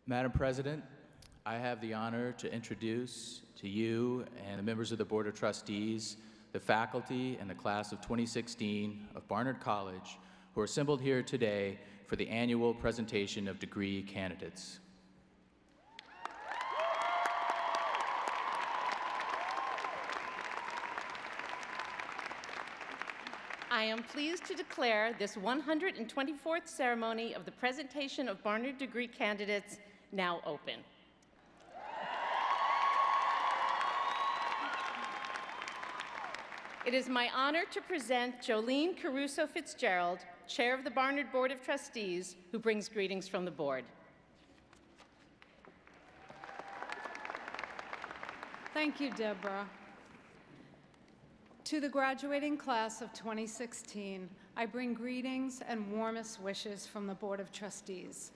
Madam President, I have the honor to introduce to you and the members of the Board of Trustees, the faculty and the class of 2016 of Barnard College who are assembled here today for the annual presentation of degree candidates. I am pleased to declare this 124th ceremony of the presentation of Barnard degree candidates now open. It is my honor to present Jolene Caruso Fitzgerald, Chair of the Barnard Board of Trustees, who brings greetings from the board. Thank you, Deborah. To the graduating class of 2016, I bring greetings and warmest wishes from the Board of Trustees.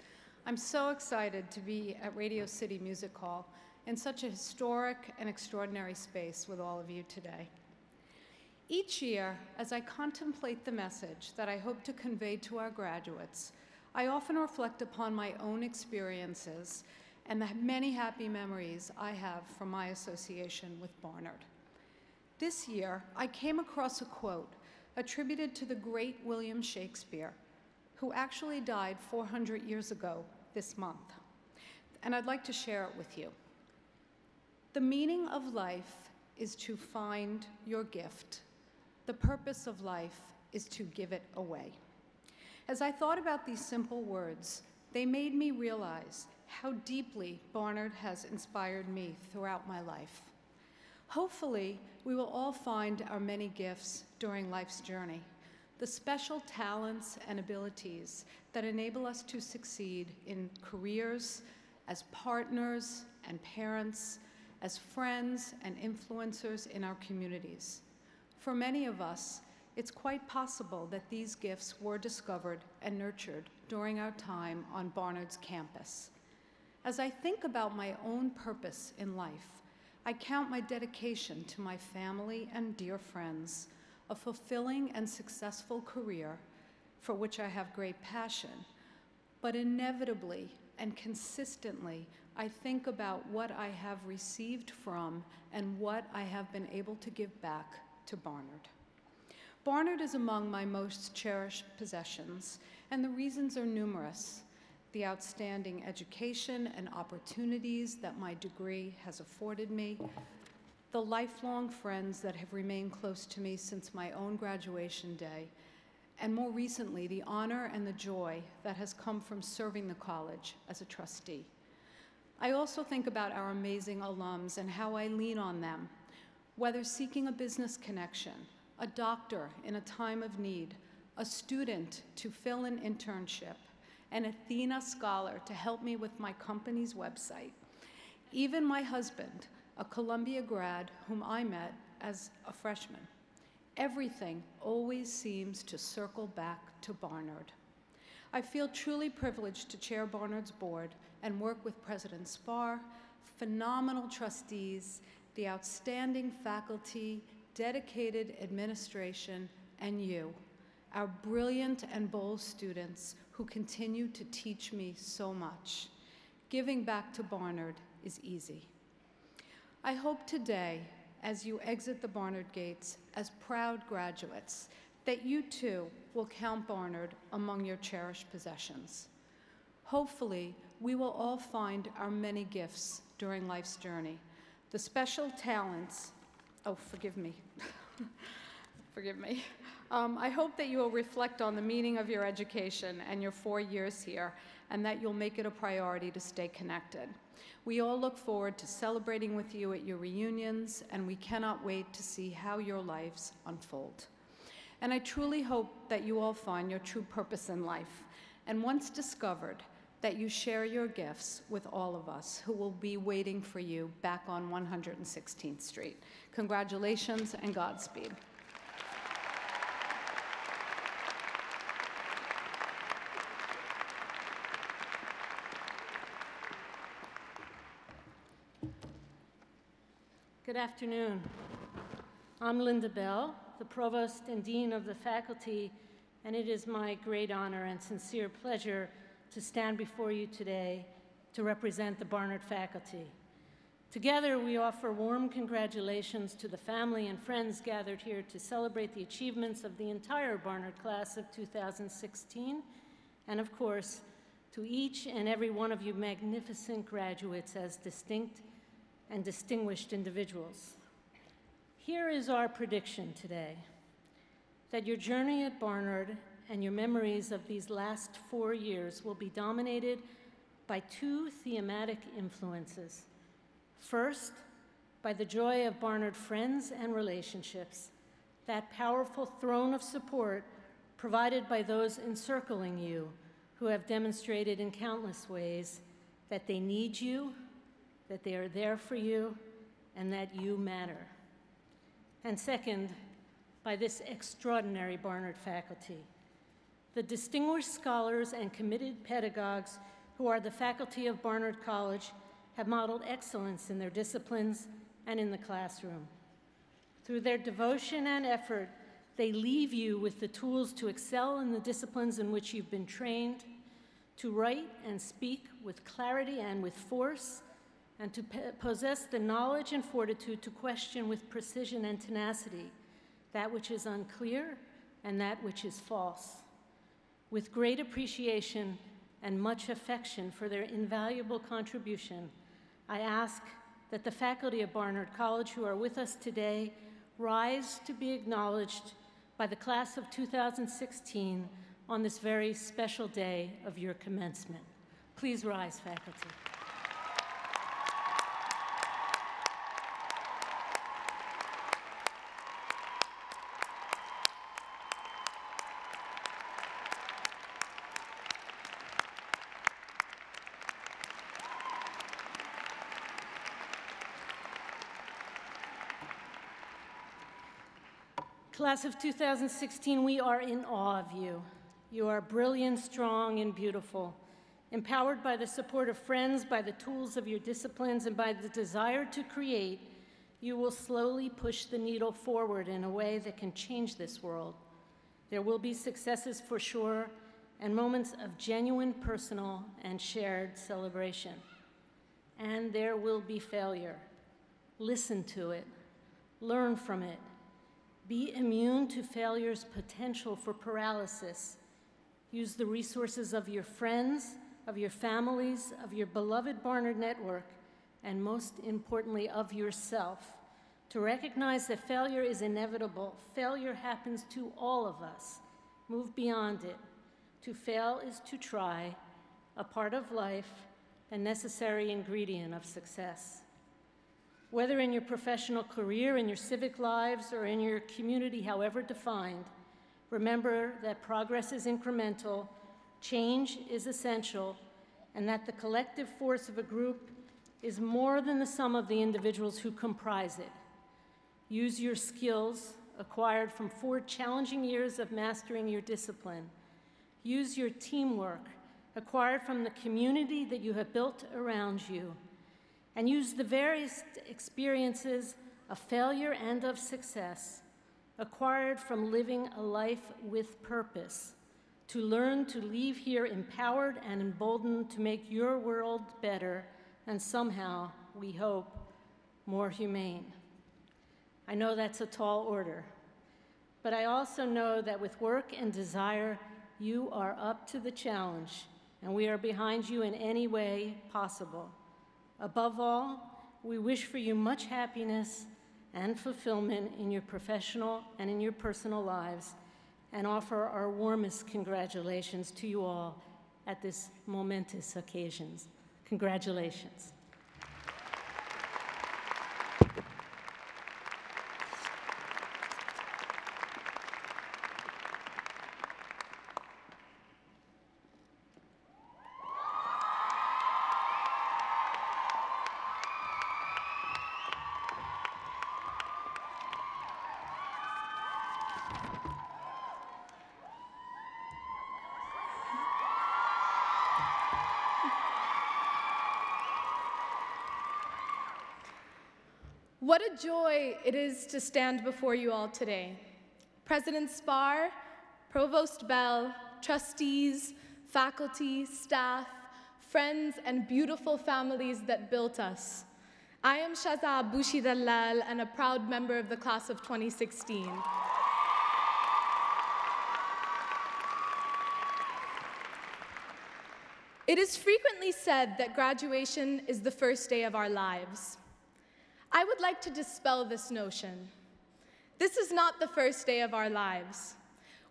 I'm so excited to be at Radio City Music Hall in such a historic and extraordinary space with all of you today. Each year, as I contemplate the message that I hope to convey to our graduates, I often reflect upon my own experiences and the many happy memories I have from my association with Barnard. This year, I came across a quote attributed to the great William Shakespeare, who actually died 400 years ago this month, and I'd like to share it with you. The meaning of life is to find your gift. The purpose of life is to give it away. As I thought about these simple words, they made me realize how deeply Barnard has inspired me throughout my life. Hopefully, we will all find our many gifts during life's journey, the special talents and abilities that enable us to succeed in careers, as partners and parents, as friends and influencers in our communities. For many of us, it's quite possible that these gifts were discovered and nurtured during our time on Barnard's campus. As I think about my own purpose in life, I count my dedication to my family and dear friends, a fulfilling and successful career for which I have great passion, but inevitably and consistently, I think about what I have received from and what I have been able to give back to Barnard. Barnard is among my most cherished possessions, and the reasons are numerous. The outstanding education and opportunities that my degree has afforded me, the lifelong friends that have remained close to me since my own graduation day, and more recently, the honor and the joy that has come from serving the college as a trustee. I also think about our amazing alums and how I lean on them, whether seeking a business connection, a doctor in a time of need, a student to fill an internship, an Athena scholar to help me with my company's website. Even my husband, a Columbia grad whom I met as a freshman. Everything always seems to circle back to Barnard. I feel truly privileged to chair Barnard's board and work with President Spar, phenomenal trustees, the outstanding faculty, dedicated administration, and you, our brilliant and bold students who continue to teach me so much. Giving back to Barnard is easy. I hope today, as you exit the Barnard gates as proud graduates, that you too will count Barnard among your cherished possessions. Hopefully, we will all find our many gifts during life's journey, the special talents, oh, forgive me. Forgive me. I hope that you will reflect on the meaning of your education and your 4 years here, and that you'll make it a priority to stay connected. We all look forward to celebrating with you at your reunions, and we cannot wait to see how your lives unfold. And I truly hope that you all find your true purpose in life, and once discovered, that you share your gifts with all of us who will be waiting for you back on 116th Street. Congratulations and Godspeed. Good afternoon. I'm Linda Bell, the Provost and Dean of the Faculty, and it is my great honor and sincere pleasure to stand before you today to represent the Barnard faculty. Together, we offer warm congratulations to the family and friends gathered here to celebrate the achievements of the entire Barnard Class of 2016, and of course, to each and every one of you magnificent graduates as distinct and distinguished individuals. Here is our prediction today, that your journey at Barnard and your memories of these last 4 years will be dominated by two thematic influences. First, by the joy of Barnard friends and relationships, that powerful throne of support provided by those encircling you who have demonstrated in countless ways that they need you, that they are there for you, and that you matter. And second, by this extraordinary Barnard faculty, the distinguished scholars and committed pedagogues who are the faculty of Barnard College have modeled excellence in their disciplines and in the classroom. Through their devotion and effort, they leave you with the tools to excel in the disciplines in which you've been trained, to write and speak with clarity and with force, and to possess the knowledge and fortitude to question with precision and tenacity that which is unclear and that which is false. With great appreciation and much affection for their invaluable contribution, I ask that the faculty of Barnard College who are with us today rise to be acknowledged by the class of 2016 on this very special day of your commencement. Please rise, faculty. Class of 2016, we are in awe of you. You are brilliant, strong, and beautiful. Empowered by the support of friends, by the tools of your disciplines, and by the desire to create, you will slowly push the needle forward in a way that can change this world. There will be successes for sure, and moments of genuine personal and shared celebration. And there will be failure. Listen to it. Learn from it. Be immune to failure's potential for paralysis. Use the resources of your friends, of your families, of your beloved Barnard network, and most importantly, of yourself, to recognize that failure is inevitable. Failure happens to all of us. Move beyond it. To fail is to try, a part of life, a necessary ingredient of success. Whether in your professional career, in your civic lives, or in your community, however defined, remember that progress is incremental, change is essential, and that the collective force of a group is more than the sum of the individuals who comprise it. Use your skills acquired from 4 challenging years of mastering your discipline. Use your teamwork acquired from the community that you have built around you. And use the various experiences of failure and of success acquired from living a life with purpose to learn to leave here empowered and emboldened to make your world better and somehow, we hope, more humane. I know that's a tall order, but I also know that with work and desire, you are up to the challenge, and we are behind you in any way possible. Above all, we wish for you much happiness and fulfillment in your professional and in your personal lives, and offer our warmest congratulations to you all at this momentous occasion. Congratulations. What a joy it is to stand before you all today. President Spar, Provost Bell, trustees, faculty, staff, friends, and beautiful families that built us. I am Shaza Abushi Dallal and a proud member of the class of 2016. It is frequently said that graduation is the first day of our lives. I would like to dispel this notion. This is not the first day of our lives.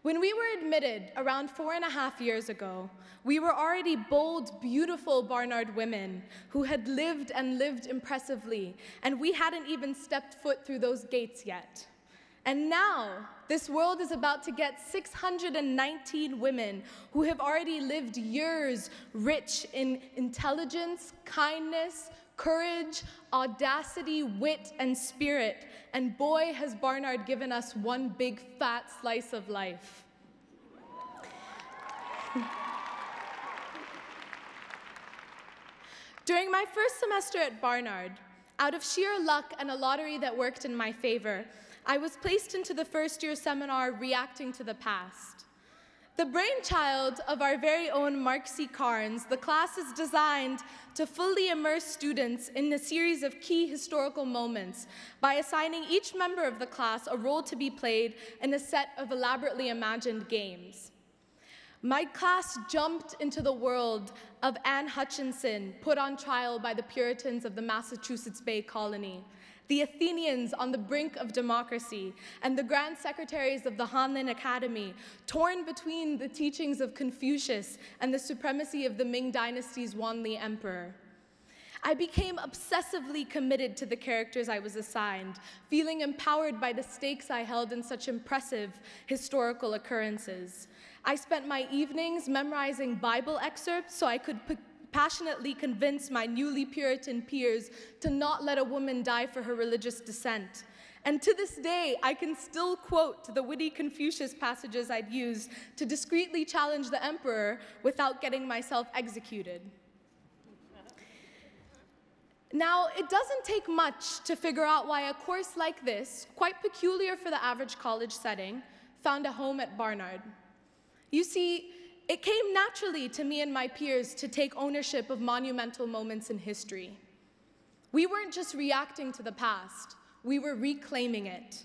When we were admitted around 4.5 years ago, we were already bold, beautiful Barnard women who had lived and lived impressively, and we hadn't even stepped foot through those gates yet. And now, this world is about to get 619 women who have already lived years rich in intelligence, kindness, courage, audacity, wit, and spirit. And boy, has Barnard given us one big fat slice of life. During my first semester at Barnard, out of sheer luck and a lottery that worked in my favor, I was placed into the first-year seminar, Reacting to the Past. The brainchild of our very own Mark C. Carnes, the class is designed to fully immerse students in a series of key historical moments by assigning each member of the class a role to be played in a set of elaborately imagined games. My class jumped into the world of Anne Hutchinson, put on trial by the Puritans of the Massachusetts Bay Colony, the Athenians on the brink of democracy, and the Grand Secretaries of the Hanlin Academy, torn between the teachings of Confucius and the supremacy of the Ming Dynasty's Wanli Emperor. I became obsessively committed to the characters I was assigned, feeling empowered by the stakes I held in such impressive historical occurrences. I spent my evenings memorizing Bible excerpts so I could passionately convince my newly Puritan peers to not let a woman die for her religious dissent. And to this day, I can still quote the witty Confucius passages I'd used to discreetly challenge the emperor without getting myself executed. Now, it doesn't take much to figure out why a course like this, quite peculiar for the average college setting, found a home at Barnard. You see, it came naturally to me and my peers to take ownership of monumental moments in history. We weren't just reacting to the past, we were reclaiming it.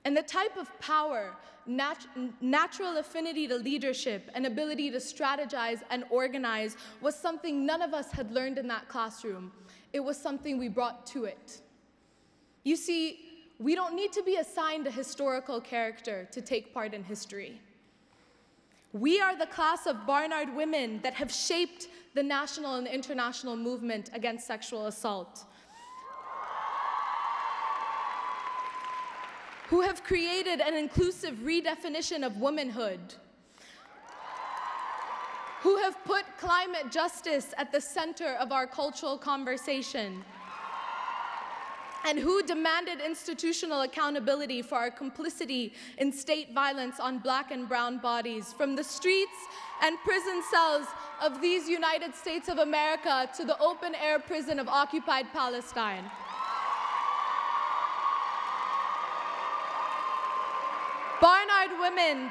And the type of power, natural affinity to leadership, and ability to strategize and organize was something none of us had learned in that classroom. It was something we brought to it. You see, we don't need to be assigned a historical character to take part in history. We are the class of Barnard women that have shaped the national and international movement against sexual assault, who have created an inclusive redefinition of womanhood, who have put climate justice at the center of our cultural conversation, and who demanded institutional accountability for our complicity in state violence on Black and brown bodies, from the streets and prison cells of these United States of America to the open-air prison of occupied Palestine. Barnard women,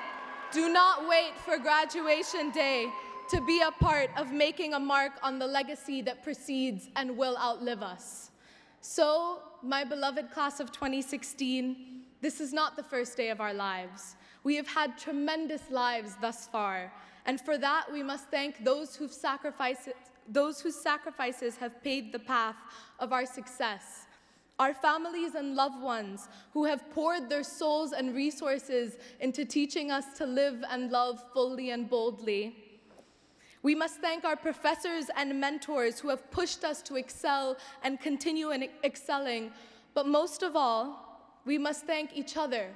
do not wait for graduation day to be a part of making a mark on the legacy that precedes and will outlive us. So, my beloved class of 2016, this is not the first day of our lives. We have had tremendous lives thus far, and for that we must thank those whose sacrifices have paved the path of our success. Our families and loved ones who have poured their souls and resources into teaching us to live and love fully and boldly. We must thank our professors and mentors who have pushed us to excel and continue excelling. But most of all, we must thank each other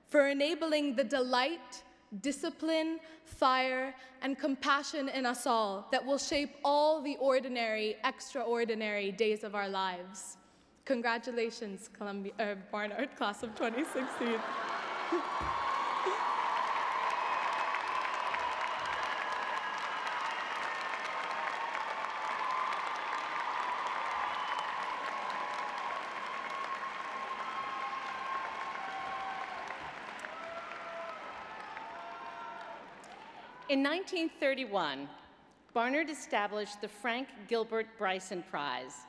for enabling the delight, discipline, fire, and compassion in us all that will shape all the ordinary, extraordinary days of our lives. Congratulations, Barnard Class of 2016. In 1931, Barnard established the Frank Gilbert Bryson Prize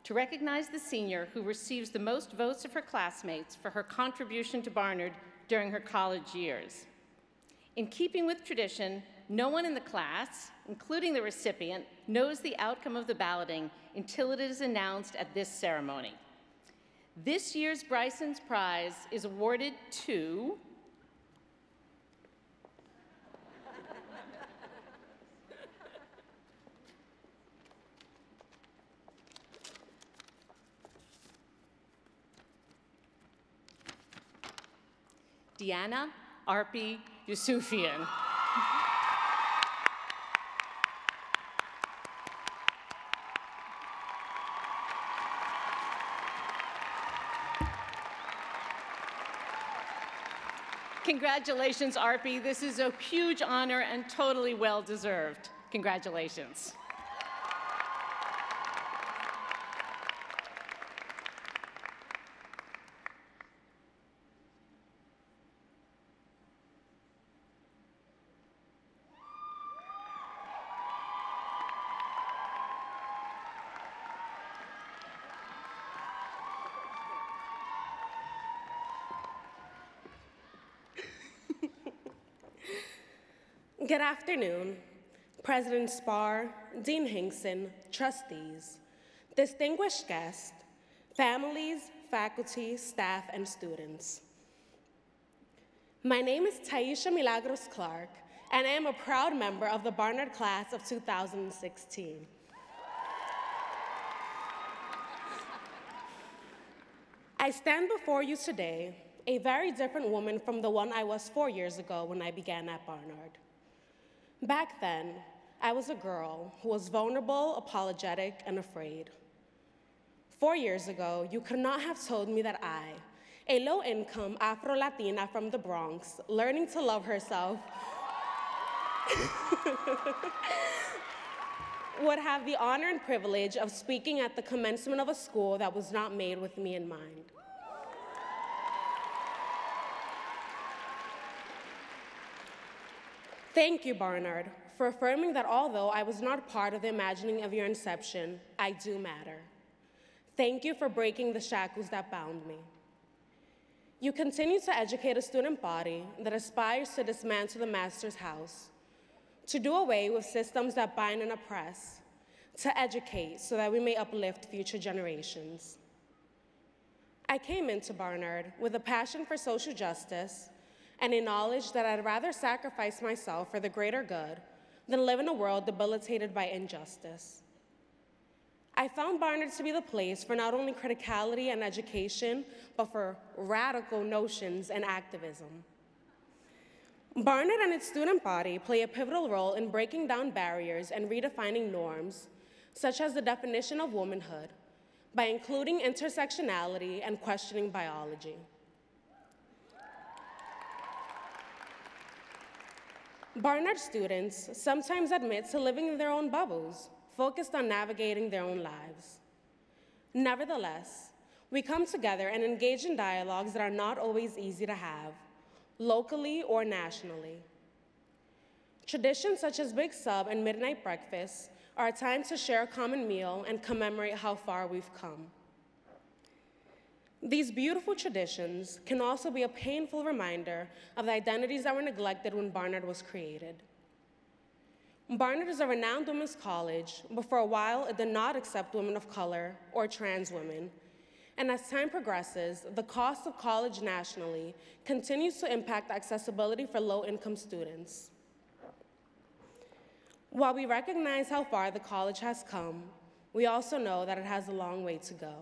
to recognize the senior who receives the most votes of her classmates for her contribution to Barnard during her college years. In keeping with tradition, no one in the class, including the recipient, knows the outcome of the balloting until it is announced at this ceremony. This year's Bryson's Prize is awarded to Deanna Arpi Yusufian. Congratulations, Arpi. This is a huge honor and totally well-deserved. Congratulations. Good afternoon, President Spar, Dean Hinkson, trustees, distinguished guests, families, faculty, staff, and students. My name is Taisha Milagros Clark, and I am a proud member of the Barnard Class of 2016. I stand before you today a very different woman from the one I was 4 years ago when I began at Barnard. Back then, I was a girl who was vulnerable, apologetic, and afraid. 4 years ago, you could not have told me that I, a low-income Afro-Latina from the Bronx, learning to love herself, would have the honor and privilege of speaking at the commencement of a school that was not made with me in mind. Thank you, Barnard, for affirming that although I was not part of the imagining of your inception, I do matter. Thank you for breaking the shackles that bound me. You continue to educate a student body that aspires to dismantle the master's house, to do away with systems that bind and oppress, to educate so that we may uplift future generations. I came into Barnard with a passion for social justice and a knowledge that I'd rather sacrifice myself for the greater good than live in a world debilitated by injustice. I found Barnard to be the place for not only criticality and education, but for radical notions and activism. Barnard and its student body play a pivotal role in breaking down barriers and redefining norms, such as the definition of womanhood, by including intersectionality and questioning biology. Barnard students sometimes admit to living in their own bubbles, focused on navigating their own lives. Nevertheless, we come together and engage in dialogues that are not always easy to have, locally or nationally. Traditions such as Big Sub and Midnight Breakfast are a time to share a common meal and commemorate how far we've come. These beautiful traditions can also be a painful reminder of the identities that were neglected when Barnard was created. Barnard is a renowned women's college, but for a while it did not accept women of color or trans women. And as time progresses, the cost of college nationally continues to impact accessibility for low-income students. While we recognize how far the college has come, we also know that it has a long way to go.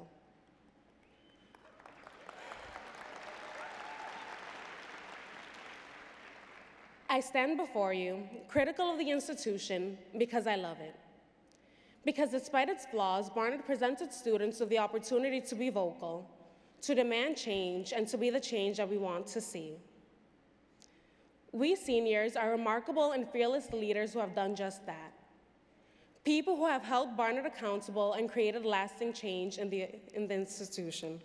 I stand before you, critical of the institution, because I love it. Because despite its flaws, Barnard presented students with the opportunity to be vocal, to demand change, and to be the change that we want to see. We seniors are remarkable and fearless leaders who have done just that. People who have held Barnard accountable and created lasting change in the institution.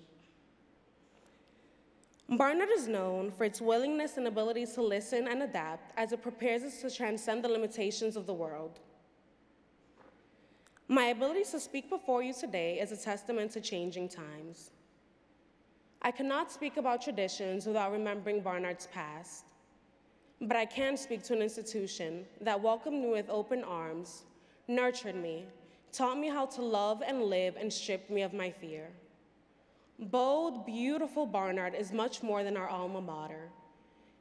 Barnard is known for its willingness and ability to listen and adapt as it prepares us to transcend the limitations of the world. My ability to speak before you today is a testament to changing times. I cannot speak about traditions without remembering Barnard's past, but I can speak to an institution that welcomed me with open arms, nurtured me, taught me how to love and live, and stripped me of my fear. Bold, beautiful Barnard is much more than our alma mater.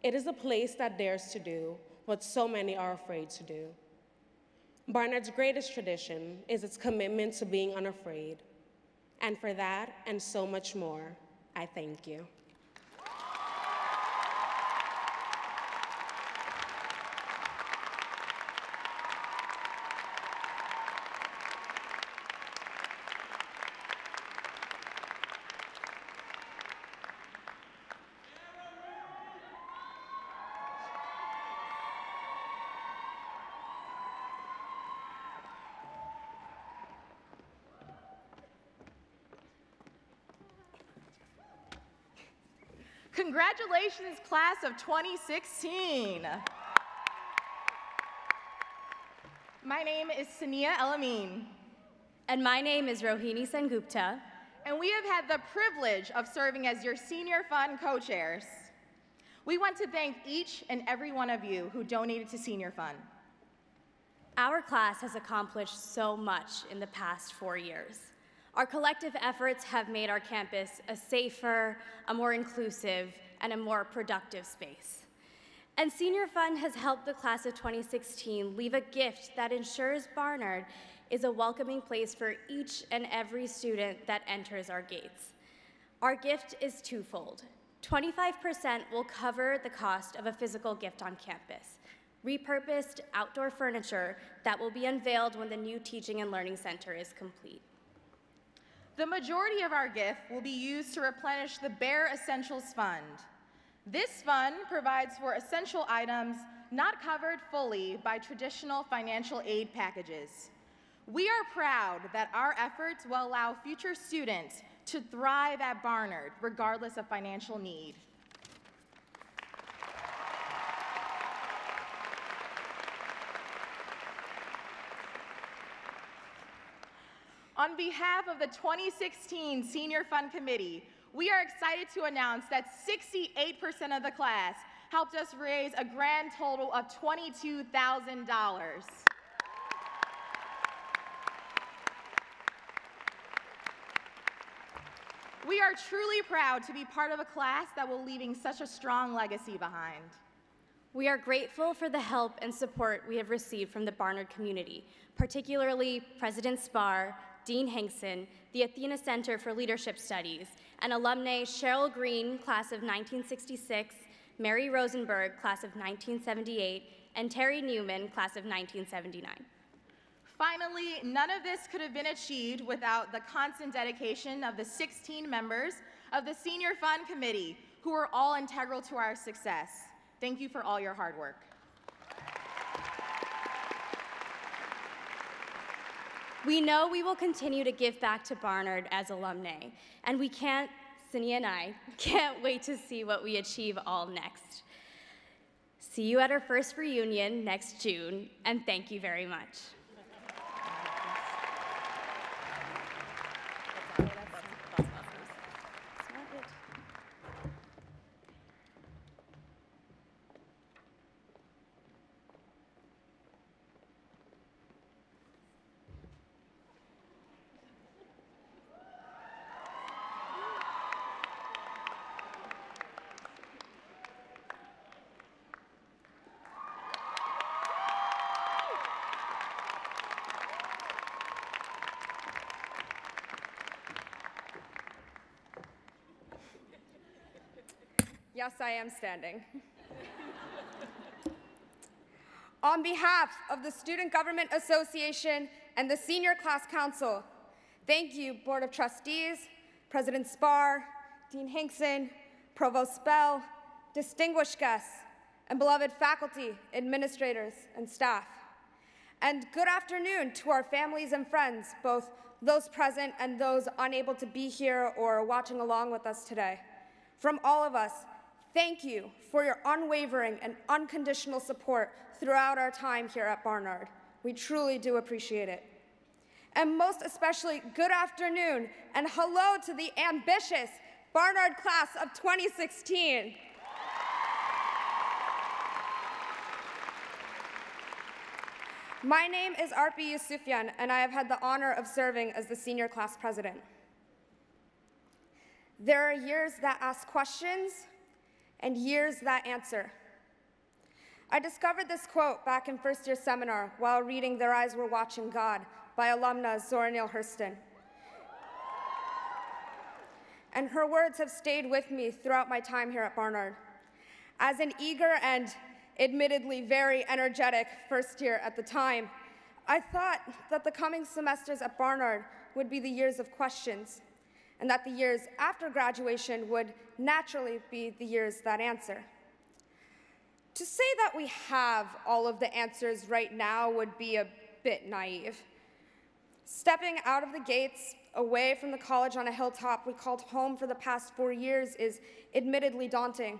It is a place that dares to do what so many are afraid to do. Barnard's greatest tradition is its commitment to being unafraid. And for that, and so much more, I thank you. Congratulations, class of 2016. My name is Sania El-Amin. And my name is Rohini Sengupta. And we have had the privilege of serving as your Senior Fund co-chairs. We want to thank each and every one of you who donated to Senior Fund. Our class has accomplished so much in the past 4 years. Our collective efforts have made our campus a safer, a more inclusive, and a more productive space. And Senior Fund has helped the class of 2016 leave a gift that ensures Barnard is a welcoming place for each and every student that enters our gates. Our gift is twofold. 25% will cover the cost of a physical gift on campus, repurposed outdoor furniture that will be unveiled when the new Teaching and Learning Center is complete. The majority of our gift will be used to replenish the Bare Essentials Fund. This fund provides for essential items not covered fully by traditional financial aid packages. We are proud that our efforts will allow future students to thrive at Barnard, regardless of financial need. On behalf of the 2016 Senior Fund Committee, we are excited to announce that 68% of the class helped us raise a grand total of $22,000. We are truly proud to be part of a class that will leaving such a strong legacy behind. We are grateful for the help and support we have received from the Barnard community, particularly President Spar, Dean Hinkson, the Athena Center for Leadership Studies, and alumnae Cheryl Green, class of 1966, Mary Rosenberg, class of 1978, and Terry Newman, class of 1979. Finally, none of this could have been achieved without the constant dedication of the 16 members of the Senior Fund Committee, who are all integral to our success. Thank you for all your hard work. We know we will continue to give back to Barnard as alumni, and Sania and I, can't wait to see what we achieve all next. See you at our first reunion next June, and thank you very much. Yes, I am standing. On behalf of the Student Government Association and the Senior Class Council, thank you, Board of Trustees, President Spar, Dean Hinkson, Provost Bell, distinguished guests, and beloved faculty, administrators, and staff. And good afternoon to our families and friends, both those present and those unable to be here or watching along with us today. From all of us, thank you for your unwavering and unconditional support throughout our time here at Barnard. We truly do appreciate it. And most especially, good afternoon and hello to the ambitious Barnard Class of 2016. My name is Arpi Yusufian, and I have had the honor of serving as the senior class president. There are years that ask questions and years that answer. I discovered this quote back in first year seminar while reading Their Eyes Were Watching God by alumna Zora Neale Hurston. And her words have stayed with me throughout my time here at Barnard. As an eager and admittedly very energetic first year at the time, I thought that the coming semesters at Barnard would be the years of questions, and that the years after graduation would naturally be the years that answer. To say that we have all of the answers right now would be a bit naive. Stepping out of the gates, away from the college on a hilltop we called home for the past 4 years is admittedly daunting.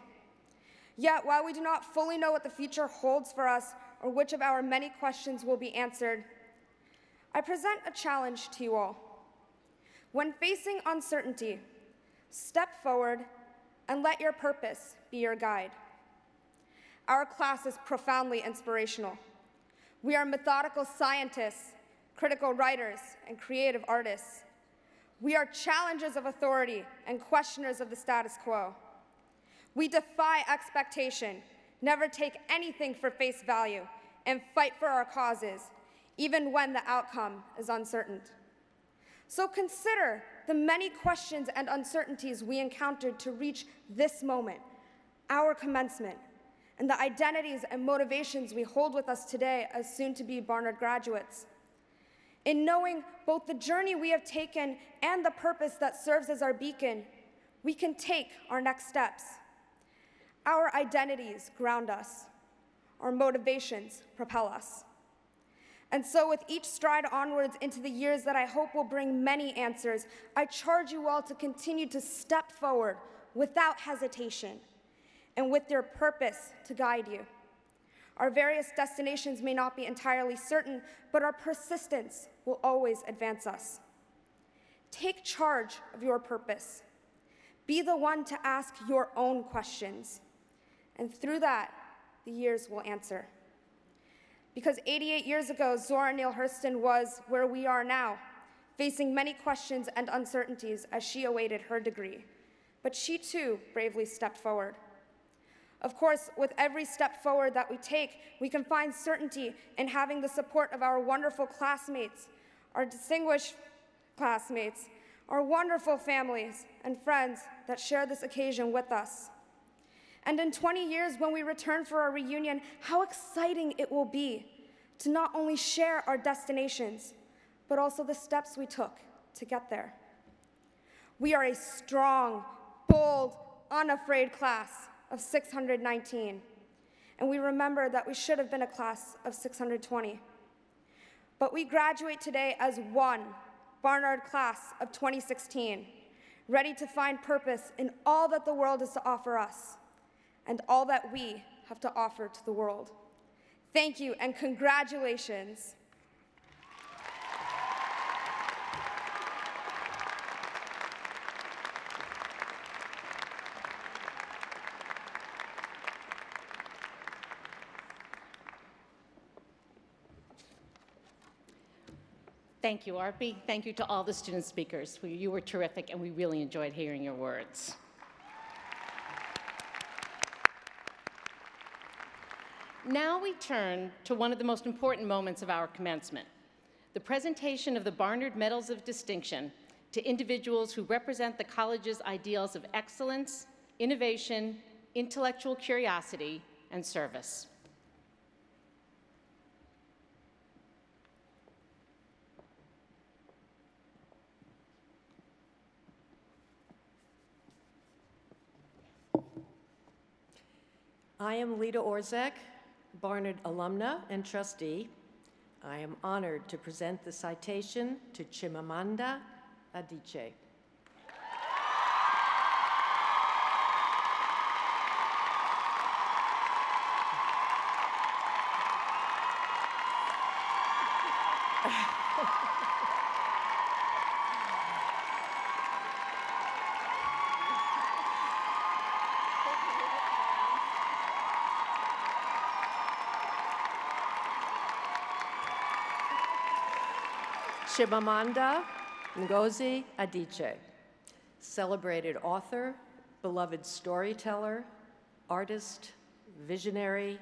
Yet, while we do not fully know what the future holds for us or which of our many questions will be answered, I present a challenge to you all. When facing uncertainty, step forward and let your purpose be your guide. Our class is profoundly inspirational. We are methodical scientists, critical writers, and creative artists. We are challengers of authority and questioners of the status quo. We defy expectation, never take anything for face value, and fight for our causes, even when the outcome is uncertain. So consider the many questions and uncertainties we encountered to reach this moment, our commencement, and the identities and motivations we hold with us today as soon-to-be Barnard graduates. In knowing both the journey we have taken and the purpose that serves as our beacon, we can take our next steps. Our identities ground us. Our motivations propel us. And so with each stride onwards into the years that I hope will bring many answers, I charge you all to continue to step forward without hesitation and with your purpose to guide you. Our various destinations may not be entirely certain, but our persistence will always advance us. Take charge of your purpose. Be the one to ask your own questions. And through that, the years will answer. Because 88 years ago, Zora Neale Hurston was where we are now, facing many questions and uncertainties as she awaited her degree. But she too bravely stepped forward. Of course, with every step forward that we take, we can find certainty in having the support of our wonderful classmates, our distinguished classmates, our wonderful families and friends that share this occasion with us. And in 20 years, when we return for our reunion, how exciting it will be to not only share our destinations, but also the steps we took to get there. We are a strong, bold, unafraid class of 619, and we remember that we should have been a class of 620. But we graduate today as one Barnard Class of 2016, ready to find purpose in all that the world is to offer us, and all that we have to offer to the world. Thank you and congratulations. Thank you, Arpi. Thank you to all the student speakers. You were terrific, and we really enjoyed hearing your words. Now we turn to one of the most important moments of our commencement, the presentation of the Barnard Medals of Distinction to individuals who represent the college's ideals of excellence, innovation, intellectual curiosity, and service. I am Lita Orzek, Barnard alumna and trustee. I am honored to present the citation to Chimamanda Adichie. Chimamanda Ngozi Adichie, celebrated author, beloved storyteller, artist, visionary,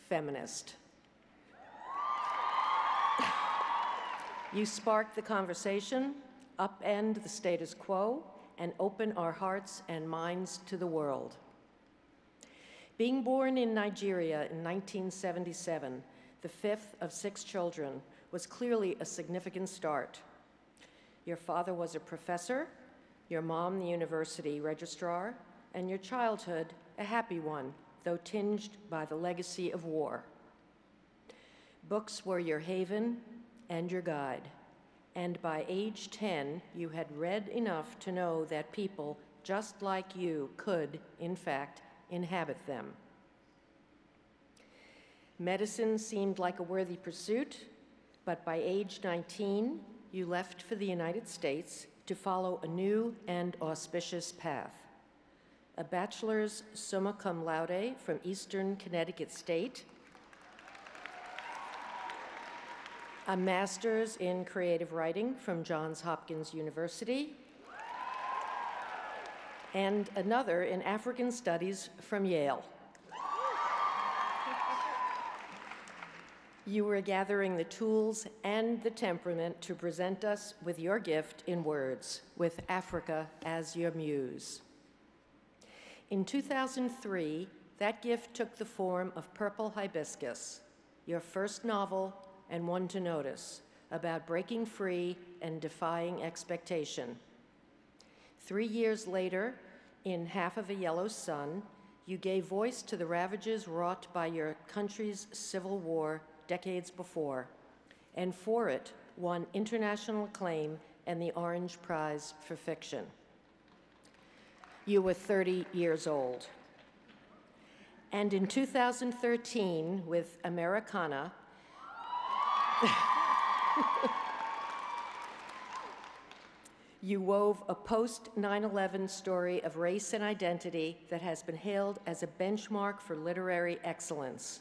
feminist. You spark the conversation, upend the status quo, and open our hearts and minds to the world. Being born in Nigeria in 1977, the fifth of 6 children, was clearly a significant start. Your father was a professor, your mom the university registrar, and your childhood a happy one, though tinged by the legacy of war. Books were your haven and your guide, and by age 10, you had read enough to know that people just like you could, in fact, inhabit them. Medicine seemed like a worthy pursuit, but by age 19, you left for the United States to follow a new and auspicious path. A bachelor's summa cum laude from Eastern Connecticut State, a master's in creative writing from Johns Hopkins University, and another in African studies from Yale. You were gathering the tools and the temperament to present us with your gift in words, with Africa as your muse. In 2003, that gift took the form of Purple Hibiscus, your first novel and one to notice, about breaking free and defying expectation. 3 years later, in Half of a Yellow Sun, you gave voice to the ravages wrought by your country's civil war decades before, and for it won international acclaim and the Orange Prize for Fiction. You were 30 years old. And in 2013, with Americana, you wove a post-9/11 story of race and identity that has been hailed as a benchmark for literary excellence,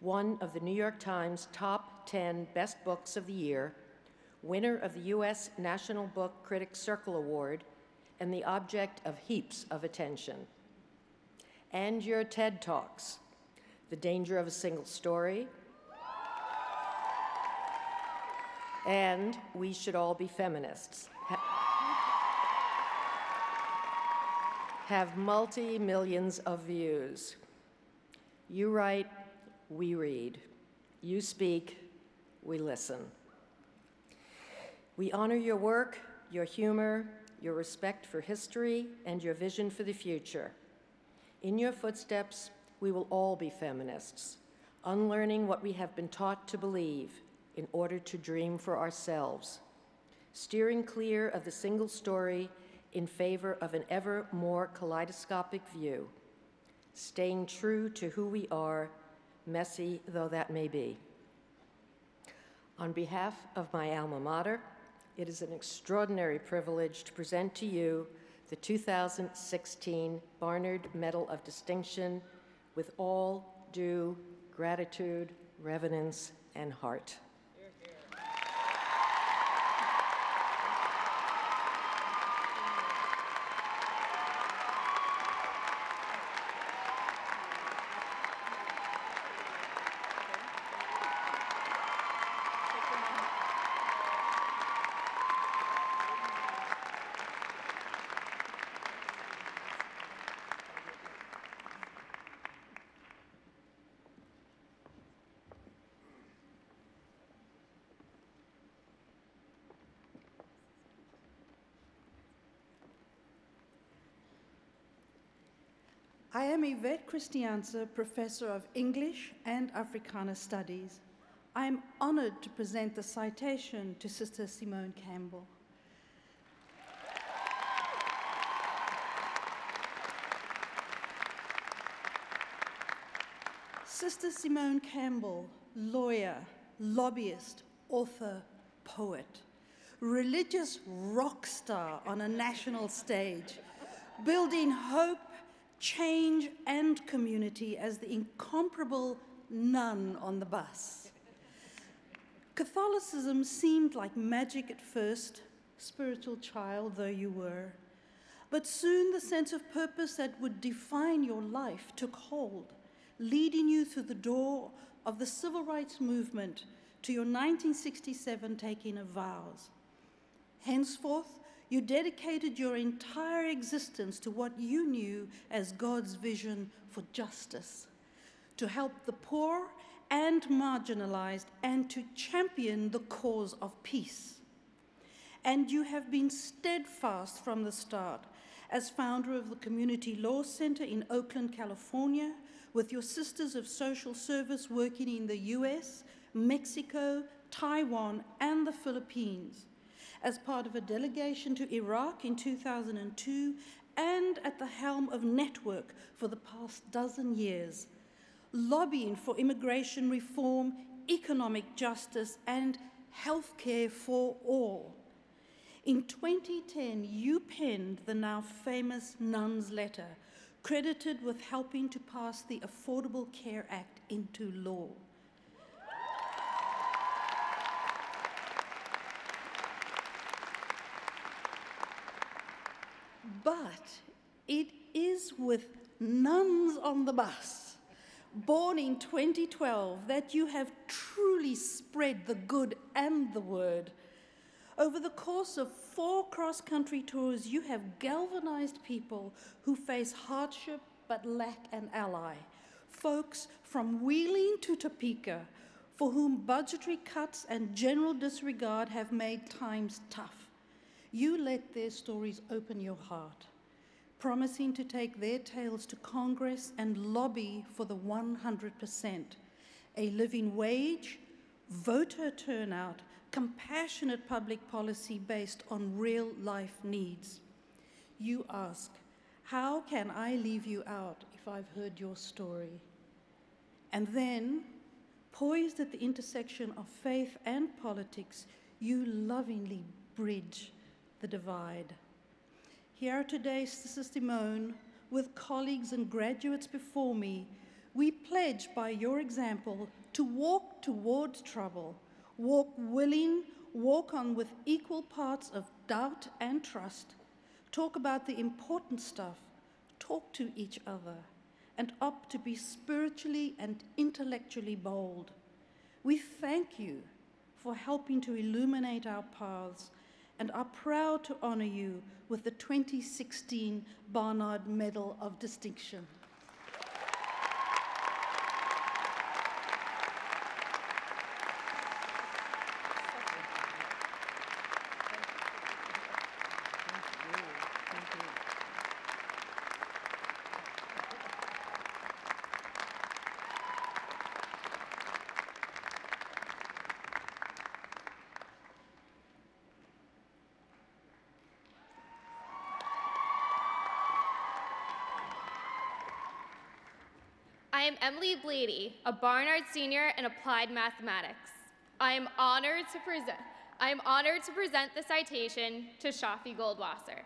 one of the New York Times top 10 best books of the year, winner of the U.S. National Book Critics Circle Award, and the object of heaps of attention. And your TED Talks, The Danger of a Single Story, and We Should All Be Feminists, have multi-millions of views. You write, we read. You speak, we listen. We honor your work, your humor, your respect for history, and your vision for the future. In your footsteps, we will all be feminists, unlearning what we have been taught to believe in order to dream for ourselves, steering clear of the single story in favor of an ever more kaleidoscopic view, staying true to who we are, messy though that may be. On behalf of my alma mater, it is an extraordinary privilege to present to you the 2016 Barnard Medal of Distinction with all due gratitude, reverence, and heart. I am Yvette Christianse, Professor of English and Africana Studies. I am honored to present the citation to Sister Simone Campbell. Sister Simone Campbell, lawyer, lobbyist, author, poet, religious rock star on a national stage, building hope, change, and community as the incomparable nun on the bus. Catholicism seemed like magic at first, spiritual child though you were. But soon the sense of purpose that would define your life took hold, leading you through the door of the civil rights movement to your 1967 taking of vows. Henceforth, you dedicated your entire existence to what you knew as God's vision for justice, to help the poor and marginalized, and to champion the cause of peace. And you have been steadfast from the start as founder of the Community Law Center in Oakland, California, with your Sisters of Social Service working in the US, Mexico, Taiwan, and the Philippines, as part of a delegation to Iraq in 2002, and at the helm of Network for the past dozen years, lobbying for immigration reform, economic justice, and health care for all. In 2010, you penned the now famous Nuns Letter, credited with helping to pass the Affordable Care Act into law. But it is with Nuns on the Bus, born in 2012, that you have truly spread the good and the word. Over the course of 4 cross-country tours, you have galvanized people who face hardship but lack an ally. Folks from Wheeling to Topeka, for whom budgetary cuts and general disregard have made times tough. You let their stories open your heart, promising to take their tales to Congress and lobby for the 100%, a living wage, voter turnout, compassionate public policy based on real-life needs. You ask, how can I leave you out if I've heard your story? And then, poised at the intersection of faith and politics, you lovingly bridge the divide. Here today, Sister Simone, with colleagues and graduates before me, we pledge by your example to walk towards trouble, walk willing, walk on with equal parts of doubt and trust, talk about the important stuff, talk to each other, and opt to be spiritually and intellectually bold. We thank you for helping to illuminate our paths and are proud to honor you with the 2016 Barnard Medal of Distinction. I am Emily Blady, a Barnard senior in applied mathematics. I am honored to present the citation to Shafi Goldwasser.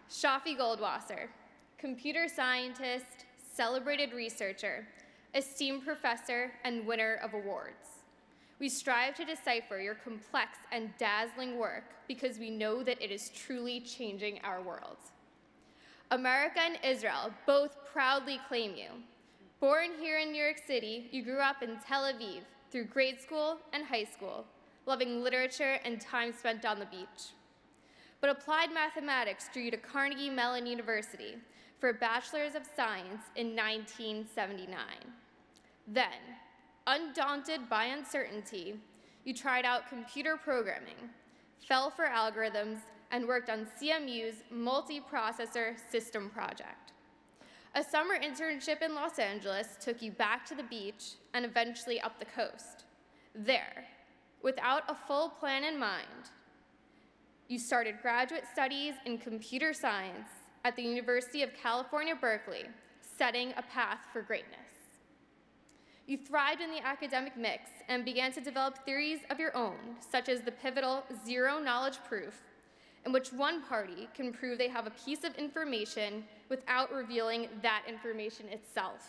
Shafi Goldwasser, computer scientist, celebrated researcher, esteemed professor, and winner of awards. We strive to decipher your complex and dazzling work because we know that it is truly changing our world. America and Israel both proudly claim you. Born here in New York City, you grew up in Tel Aviv through grade school and high school, loving literature and time spent on the beach. But applied mathematics drew you to Carnegie Mellon University for a Bachelor's of Science in 1979. Then, undaunted by uncertainty, you tried out computer programming, fell for algorithms, and worked on CMU's multi-processor system project. A summer internship in Los Angeles took you back to the beach and eventually up the coast. There, without a full plan in mind, you started graduate studies in computer science at the University of California, Berkeley, setting a path for greatness. You thrived in the academic mix and began to develop theories of your own, such as the pivotal zero-knowledge proof, in which one party can prove they have a piece of information without revealing that information itself.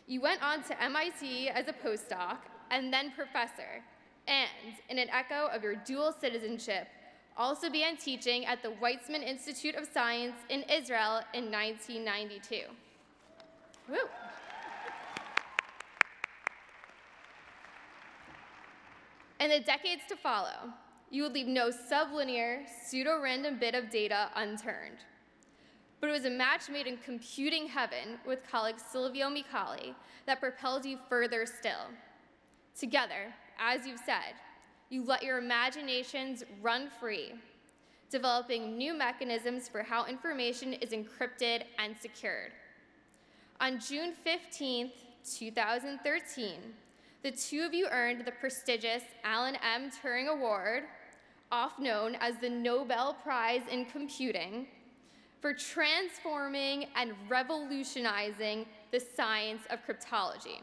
You went on to MIT as a postdoc and then professor, and in an echo of your dual citizenship, also began teaching at the Weizmann Institute of Science in Israel in 1992. Woo. In the decades to follow, you would leave no sublinear, pseudo-random bit of data unturned. But it was a match made in computing heaven with colleague Silvio Micali that propelled you further still. Together, as you've said, you let your imaginations run free, developing new mechanisms for how information is encrypted and secured. On June 15th, 2013, the two of you earned the prestigious Alan M. Turing Award, often known as the Nobel Prize in Computing, for transforming and revolutionizing the science of cryptology.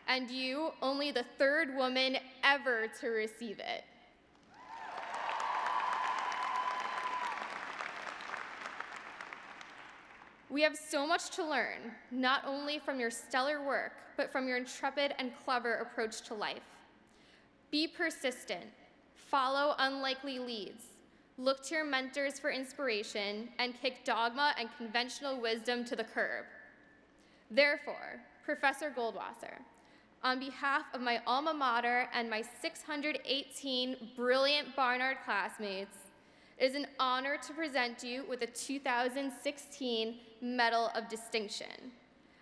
And you, only the third woman ever to receive it. We have so much to learn, not only from your stellar work, but from your intrepid and clever approach to life. Be persistent, follow unlikely leads, look to your mentors for inspiration, and kick dogma and conventional wisdom to the curb. Therefore, Professor Goldwasser, on behalf of my alma mater and my 618 brilliant Barnard classmates, it is an honor to present you with a 2016 Medal of Distinction,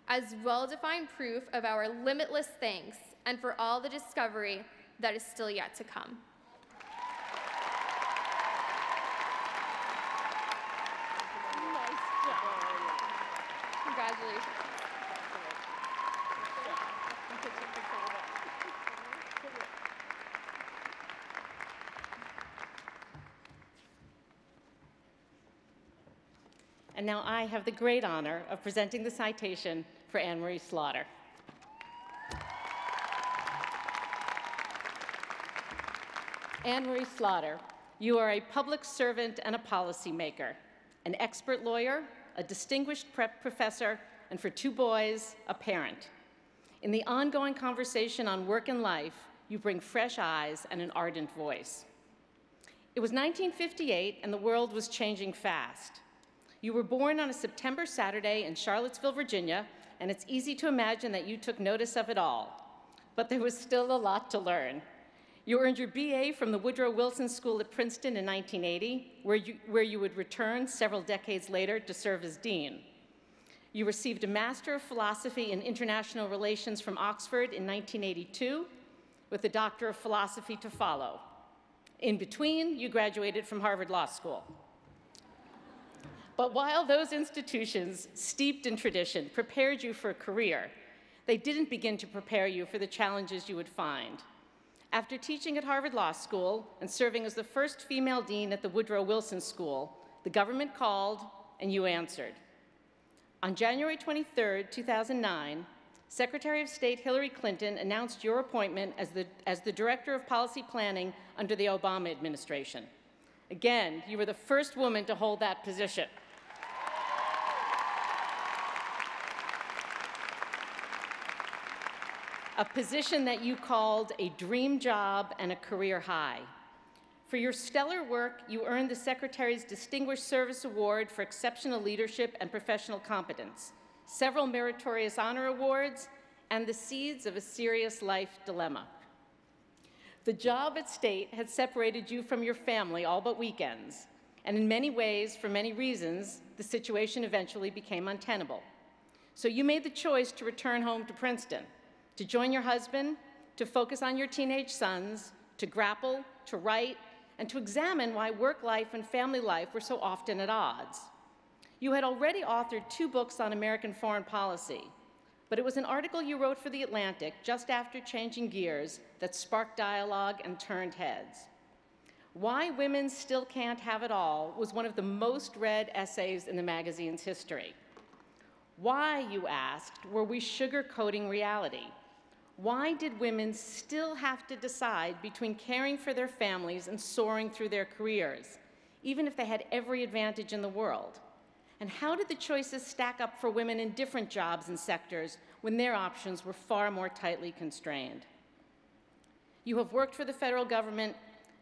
as well-defined proof of our limitless thanks and for all the discovery that is still yet to come. Nice job. Congratulations. And now I have the great honor of presenting the citation for Anne Marie Slaughter. Anne Marie Slaughter, you are a public servant and a policymaker, an expert lawyer, a distinguished prep professor, and for two boys, a parent. In the ongoing conversation on work and life, you bring fresh eyes and an ardent voice. It was 1958, and the world was changing fast. You were born on a September Saturday in Charlottesville, Virginia, and it's easy to imagine that you took notice of it all. But there was still a lot to learn. You earned your BA from the Woodrow Wilson School at Princeton in 1980, where you would return several decades later to serve as dean. You received a Master of Philosophy in International Relations from Oxford in 1982, with a Doctor of Philosophy to follow. In between, you graduated from Harvard Law School. But while those institutions, steeped in tradition, prepared you for a career, they didn't begin to prepare you for the challenges you would find. After teaching at Harvard Law School and serving as the first female dean at the Woodrow Wilson School, the government called and you answered. On January 23, 2009, Secretary of State Hillary Clinton announced your appointment as the Director of Policy Planning under the Obama administration. Again, you were the first woman to hold that position. A position that you called a dream job and a career high. For your stellar work, you earned the Secretary's Distinguished Service Award for Exceptional Leadership and Professional Competence, several meritorious honor awards, and the seeds of a serious life dilemma. The job at State had separated you from your family all but weekends, and in many ways, for many reasons, the situation eventually became untenable. So you made the choice to return home to Princeton, to join your husband, to focus on your teenage sons, to grapple, to write, and to examine why work life and family life were so often at odds. You had already authored 2 books on American foreign policy, but it was an article you wrote for The Atlantic just after changing gears that sparked dialogue and turned heads. Why Women Still Can't Have It All was one of the most read essays in the magazine's history. Why, you asked, were we sugarcoating reality? Why did women still have to decide between caring for their families and soaring through their careers, even if they had every advantage in the world? And how did the choices stack up for women in different jobs and sectors when their options were far more tightly constrained? You have worked for the federal government,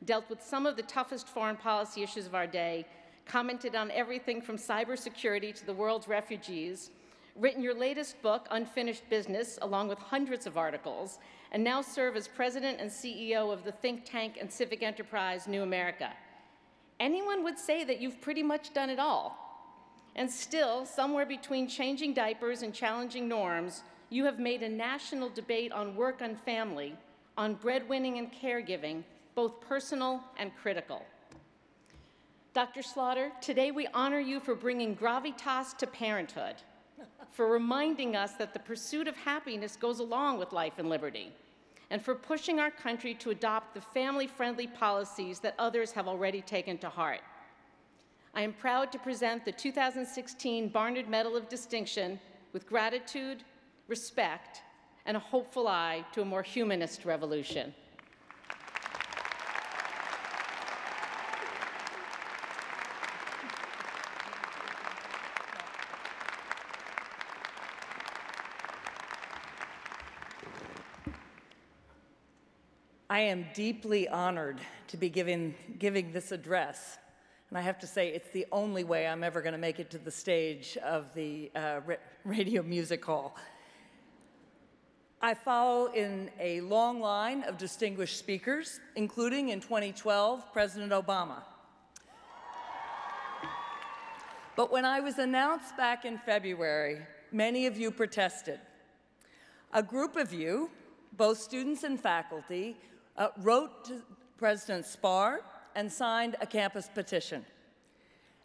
dealt with some of the toughest foreign policy issues of our day, commented on everything from cybersecurity to the world's refugees, written your latest book, Unfinished Business, along with hundreds of articles, and now serve as president and CEO of the think tank and civic enterprise New America. Anyone would say that you've pretty much done it all. And still, somewhere between changing diapers and challenging norms, you have made a national debate on work and family, on breadwinning and caregiving, both personal and critical. Dr. Slaughter, today we honor you for bringing gravitas to parenthood, for reminding us that the pursuit of happiness goes along with life and liberty, and for pushing our country to adopt the family-friendly policies that others have already taken to heart. I am proud to present the 2016 Barnard Medal of Distinction with gratitude, respect, and a hopeful eye to a more humanist revolution. I am deeply honored to be giving this address. And I have to say, it's the only way I'm ever going to make it to the stage of the Radio Music Hall. I follow in a long line of distinguished speakers, including in 2012, President Obama. But when I was announced back in February, many of you protested. A group of you, both students and faculty, wrote to President Spar and signed a campus petition.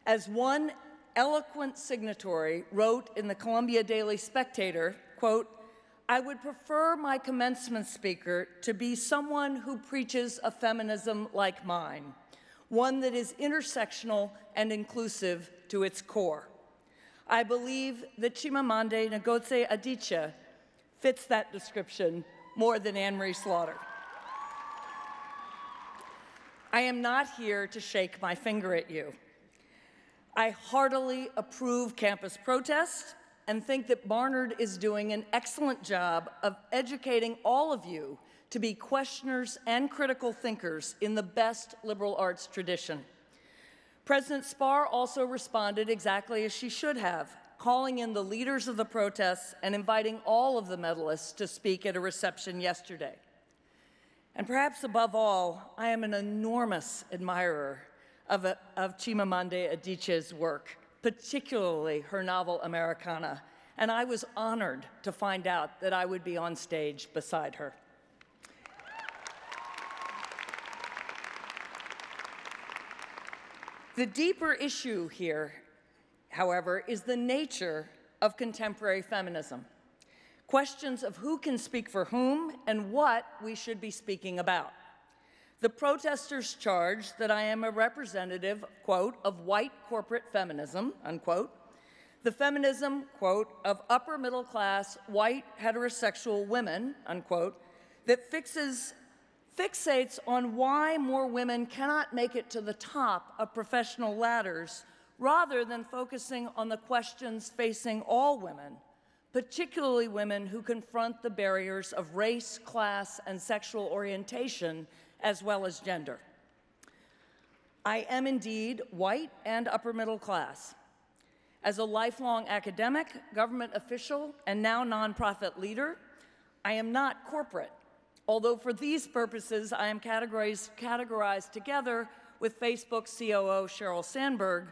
As one eloquent signatory wrote in the Columbia Daily Spectator, quote, "I would prefer my commencement speaker to be someone who preaches a feminism like mine, one that is intersectional and inclusive to its core. I believe that Chimamanda Ngozi Adichie fits that description more than Anne-Marie Slaughter." I am not here to shake my finger at you. I heartily approve campus protest and think that Barnard is doing an excellent job of educating all of you to be questioners and critical thinkers in the best liberal arts tradition. President Spar also responded exactly as she should have, calling in the leaders of the protests and inviting all of the medalists to speak at a reception yesterday. And perhaps above all, I am an enormous admirer of Chimamanda Adichie's work, particularly her novel Americana, and I was honored to find out that I would be on stage beside her. The deeper issue here, however, is the nature of contemporary feminism. Questions of who can speak for whom and what we should be speaking about. The protesters charge that I am a representative, quote, of white corporate feminism, unquote, the feminism, quote, of upper middle class white heterosexual women, unquote, that fixates on why more women cannot make it to the top of professional ladders rather than focusing on the questions facing all women, particularly women who confront the barriers of race, class, and sexual orientation, as well as gender. I am indeed white and upper middle class. As a lifelong academic, government official, and now nonprofit leader, I am not corporate, although for these purposes I am categorized together with Facebook's COO Sheryl Sandberg,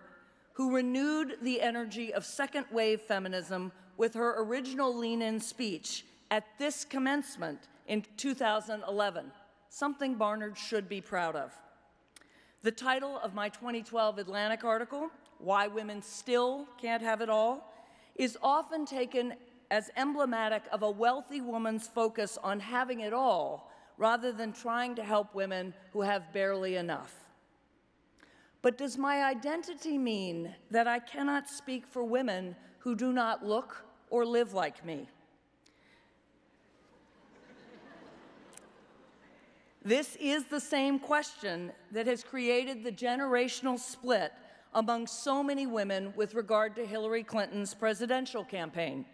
who renewed the energy of second-wave feminism with her original lean-in speech at this commencement in 2011, something Barnard should be proud of. The title of my 2012 Atlantic article, Why Women Still Can't Have It All, is often taken as emblematic of a wealthy woman's focus on having it all rather than trying to help women who have barely enough. But does my identity mean that I cannot speak for women who do not look or live like me? This is the same question that has created the generational split among so many women with regard to Hillary Clinton's presidential campaign.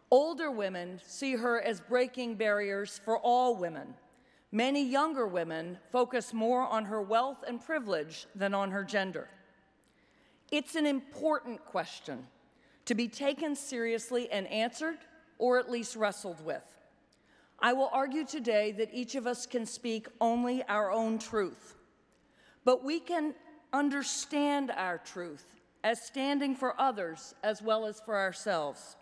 Older women see her as breaking barriers for all women. Many younger women focus more on her wealth and privilege than on her gender. It's an important question to be taken seriously and answered, or at least wrestled with. I will argue today that each of us can speak only our own truth, but we can understand our truth as standing for others as well as for ourselves.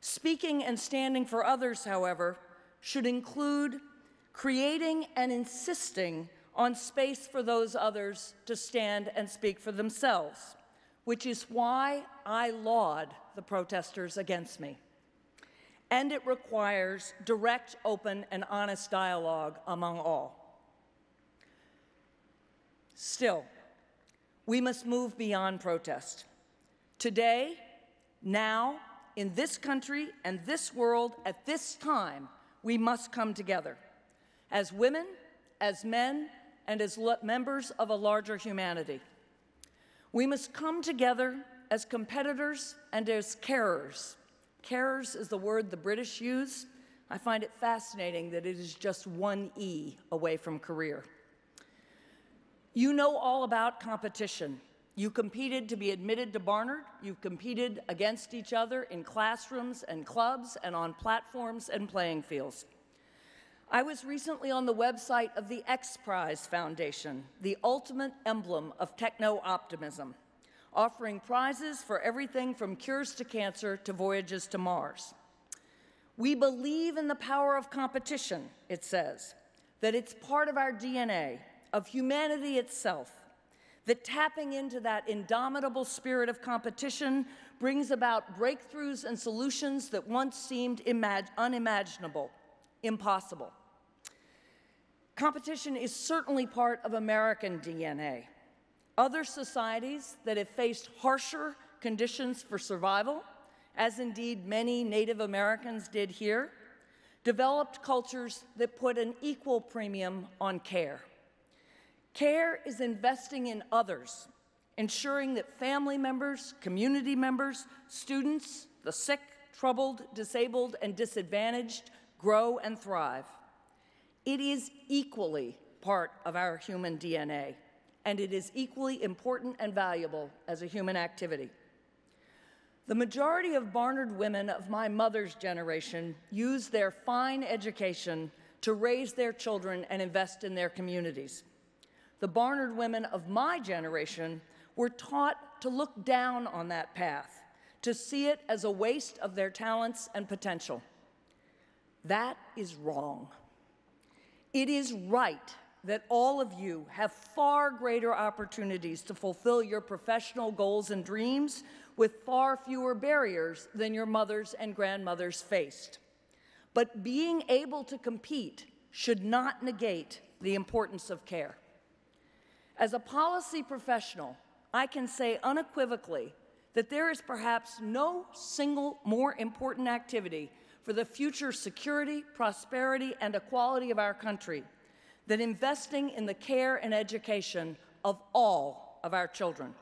Speaking and standing for others, however, should include creating and insisting on space for those others to stand and speak for themselves, which is why I laud the protesters against me. And it requires direct, open, and honest dialogue among all. Still, we must move beyond protest. Today, now, in this country and this world, at this time, we must come together as women, as men, and as members of a larger humanity. We must come together as competitors and as carers. Carers is the word the British use. I find it fascinating that it is just one E away from career. You know all about competition. You competed to be admitted to Barnard. You've competed against each other in classrooms and clubs and on platforms and playing fields. I was recently on the website of the X Prize Foundation, the ultimate emblem of techno-optimism, offering prizes for everything from cures to cancer to voyages to Mars. We believe in the power of competition, it says, that it's part of our DNA, of humanity itself, that tapping into that indomitable spirit of competition brings about breakthroughs and solutions that once seemed unimaginable, impossible. Competition is certainly part of American DNA. Other societies that have faced harsher conditions for survival, as indeed many Native Americans did here, developed cultures that put an equal premium on care. Care is investing in others, ensuring that family members, community members, students, the sick, troubled, disabled, and disadvantaged grow and thrive. It is equally part of our human DNA, and it is equally important and valuable as a human activity. The majority of Barnard women of my mother's generation used their fine education to raise their children and invest in their communities. The Barnard women of my generation were taught to look down on that path, to see it as a waste of their talents and potential. That is wrong. It is right that all of you have far greater opportunities to fulfill your professional goals and dreams with far fewer barriers than your mothers and grandmothers faced. But being able to compete should not negate the importance of care. As a policy professional, I can say unequivocally that there is perhaps no single more important activity for the future security, prosperity, and equality of our country than investing in the care and education of all of our children.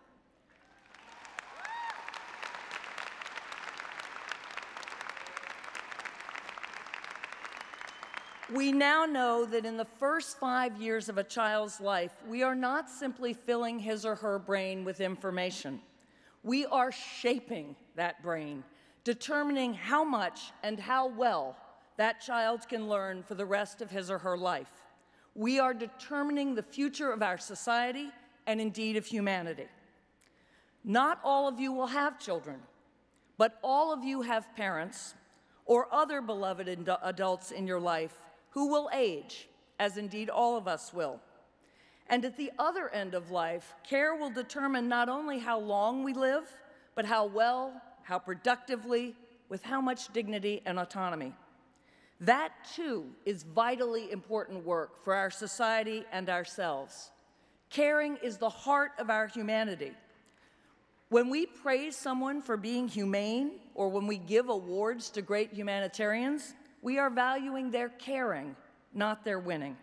We now know that in the first 5 years of a child's life, we are not simply filling his or her brain with information. We are shaping that brain, determining how much and how well that child can learn for the rest of his or her life. We are determining the future of our society and indeed of humanity. Not all of you will have children, but all of you have parents or other beloved adults in your life who will age, as indeed all of us will. And at the other end of life, care will determine not only how long we live, but how well, how productively, with how much dignity and autonomy. That, too, is vitally important work for our society and ourselves. Caring is the heart of our humanity. When we praise someone for being humane, or when we give awards to great humanitarians, we are valuing their caring, not their winning.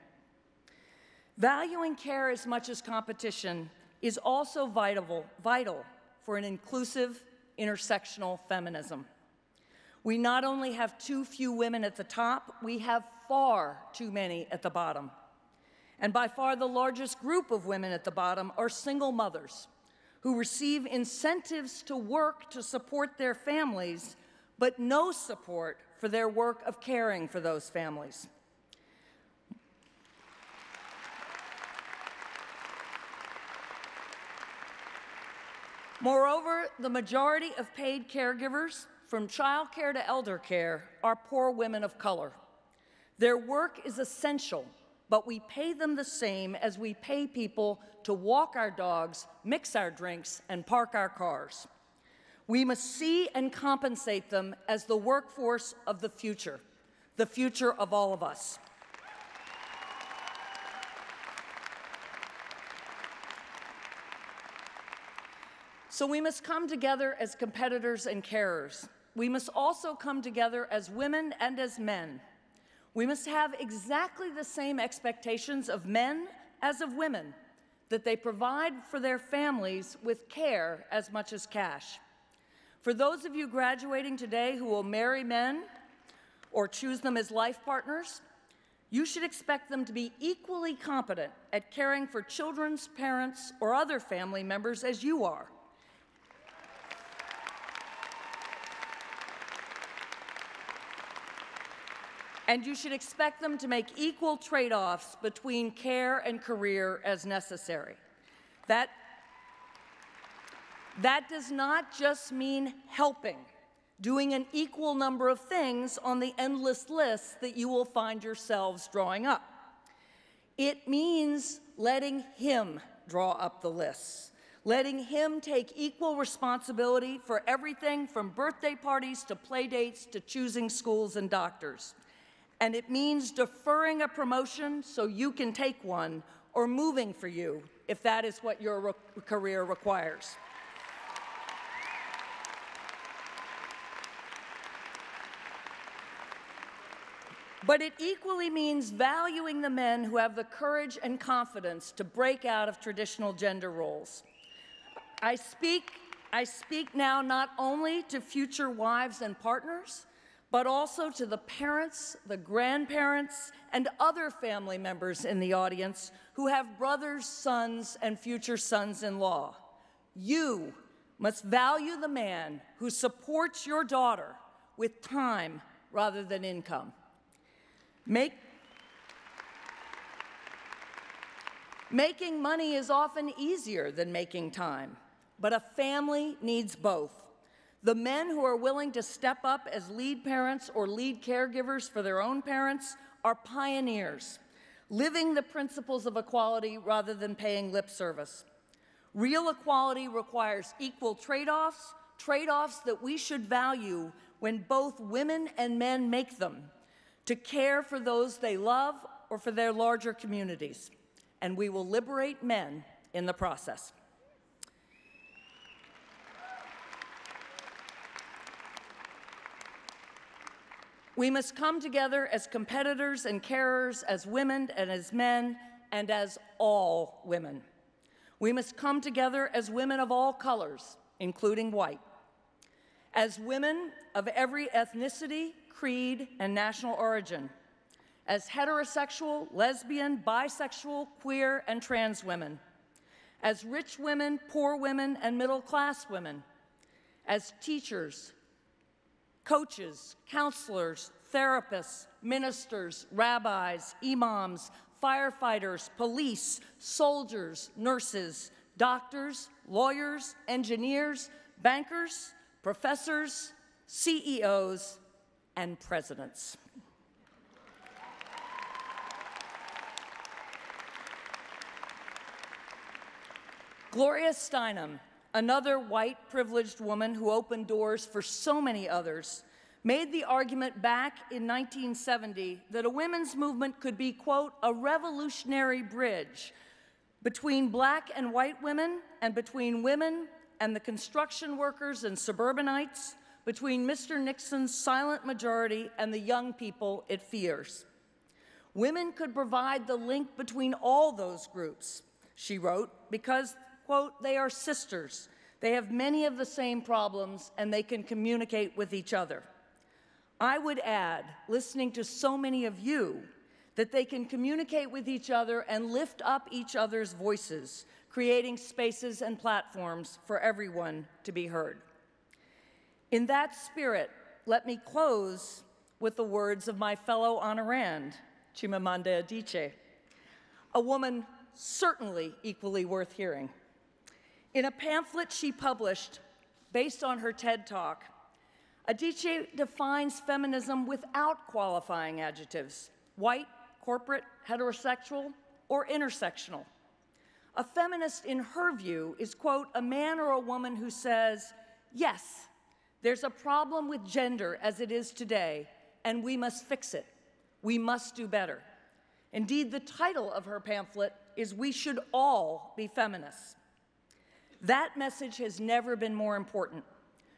Valuing care as much as competition is also vital for an inclusive, intersectional feminism. We not only have too few women at the top, we have far too many at the bottom. And by far the largest group of women at the bottom are single mothers who receive incentives to work to support their families, but no support for their work of caring for those families. Moreover, the majority of paid caregivers, from child care to elder care, are poor women of color. Their work is essential, but we pay them the same as we pay people to walk our dogs, mix our drinks, and park our cars. We must see and compensate them as the workforce of the future of all of us. So we must come together as competitors and carers. We must also come together as women and as men. We must have exactly the same expectations of men as of women, that they provide for their families with care as much as cash. For those of you graduating today who will marry men or choose them as life partners, you should expect them to be equally competent at caring for children's parents or other family members as you are. And you should expect them to make equal trade-offs between care and career as necessary. That does not just mean helping, doing an equal number of things on the endless list that you will find yourselves drawing up. It means letting him draw up the lists, letting him take equal responsibility for everything from birthday parties to play dates to choosing schools and doctors. And it means deferring a promotion so you can take one, or moving for you if that is what your career requires. But it equally means valuing the men who have the courage and confidence to break out of traditional gender roles. I speak now not only to future wives and partners, but also to the parents, the grandparents, and other family members in the audience who have brothers, sons, and future sons-in-law. You must value the man who supports your daughter with time rather than income. Making money is often easier than making time, but a family needs both. The men who are willing to step up as lead parents or lead caregivers for their own parents are pioneers, living the principles of equality rather than paying lip service. Real equality requires equal trade-offs, trade-offs that we should value when both women and men make them, to care for those they love or for their larger communities. And we will liberate men in the process. We must come together as competitors and carers, as women and as men, and as all women. We must come together as women of all colors, including white. As women of every ethnicity, creed, and national origin. As heterosexual, lesbian, bisexual, queer, and trans women. As rich women, poor women, and middle-class women. As teachers, coaches, counselors, therapists, ministers, rabbis, imams, firefighters, police, soldiers, nurses, doctors, lawyers, engineers, bankers, professors, CEOs, and presidents. Gloria Steinem, another white privileged woman who opened doors for so many others, made the argument back in 1970 that a women's movement could be, quote, a revolutionary bridge between black and white women and between women and the construction workers and suburbanites, between Mr. Nixon's silent majority and the young people it fears. Women could provide the link between all those groups, she wrote, because, quote, they are sisters. They have many of the same problems, and they can communicate with each other. I would add, listening to so many of you, that they can communicate with each other and lift up each other's voices, creating spaces and platforms for everyone to be heard. In that spirit, let me close with the words of my fellow honorand, Chimamanda Adichie, a woman certainly equally worth hearing. In a pamphlet she published based on her TED Talk, Adichie defines feminism without qualifying adjectives: white, corporate, heterosexual, or intersectional. A feminist, in her view, is, quote, a man or a woman who says, yes, there's a problem with gender as it is today, and we must fix it. We must do better. Indeed, the title of her pamphlet is We Should All Be Feminists. That message has never been more important.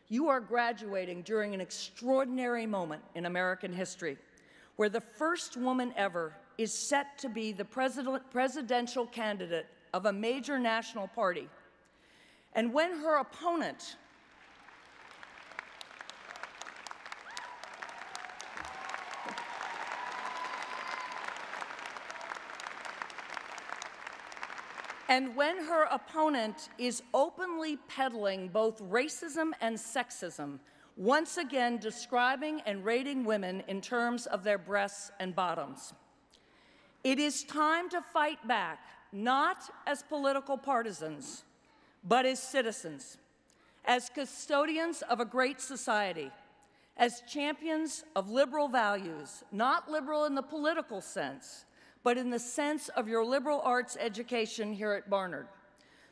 You are graduating during an extraordinary moment in American history, where the first woman ever is set to be the presidential candidate of a major national party. And when her opponent is openly peddling both racism and sexism, once again describing and rating women in terms of their breasts and bottoms. It is time to fight back, not as political partisans, but as citizens, as custodians of a great society, as champions of liberal values, not liberal in the political sense, but in the sense of your liberal arts education here at Barnard.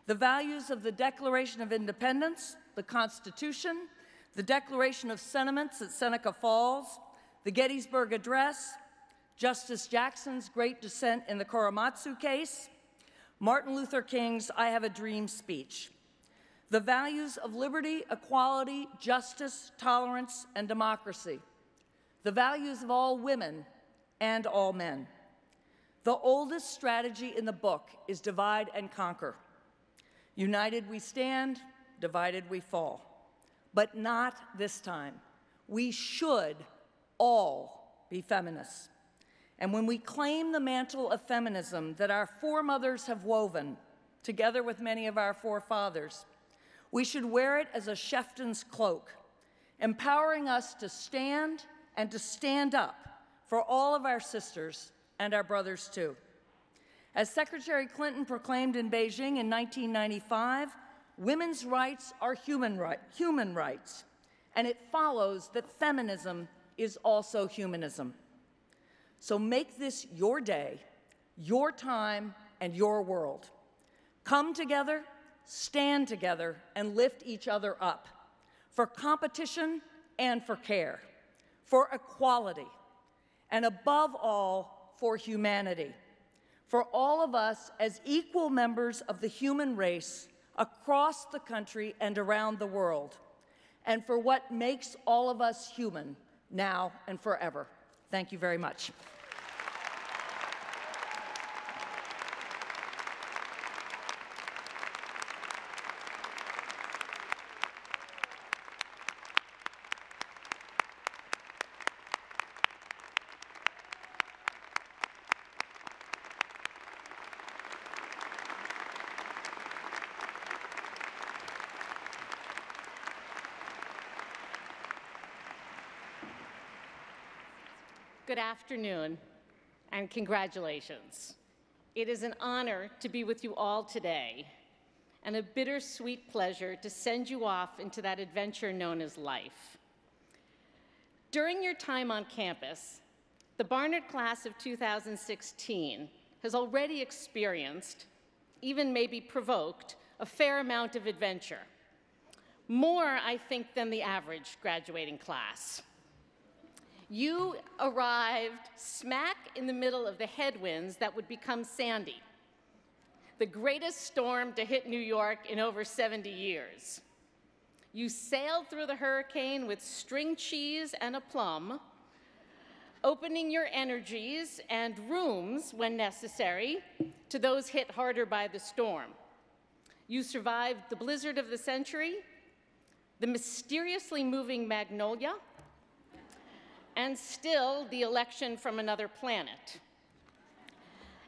The values of the Declaration of Independence, the Constitution, the Declaration of Sentiments at Seneca Falls, the Gettysburg Address, Justice Jackson's great dissent in the Korematsu case, Martin Luther King's I Have a Dream speech. The values of liberty, equality, justice, tolerance, and democracy. The values of all women and all men. The oldest strategy in the book is divide and conquer. United we stand, divided we fall. But not this time. We should all be feminists. And when we claim the mantle of feminism that our foremothers have woven, together with many of our forefathers, we should wear it as a chieftain's cloak, empowering us to stand and to stand up for all of our sisters and our brothers too. As Secretary Clinton proclaimed in Beijing in 1995, women's rights are human rights, and it follows that feminism is also humanism. So make this your day, your time, and your world. Come together, stand together, and lift each other up for competition and for care, for equality, and above all, for humanity, for all of us as equal members of the human race across the country and around the world, and for what makes all of us human now and forever. Thank you very much. Good afternoon, and congratulations. It is an honor to be with you all today, and a bittersweet pleasure to send you off into that adventure known as life. During your time on campus, the Barnard Class of 2016 has already experienced, even maybe provoked, a fair amount of adventure. More, I think, than the average graduating class. You arrived smack in the middle of the headwinds that would become Sandy. the greatest storm to hit New York in over 70 years. You sailed through the hurricane with string cheese and a plum, opening your energies and rooms, when necessary, to those hit harder by the storm. You survived the blizzard of the century, the mysteriously moving magnolia, and still the election from another planet.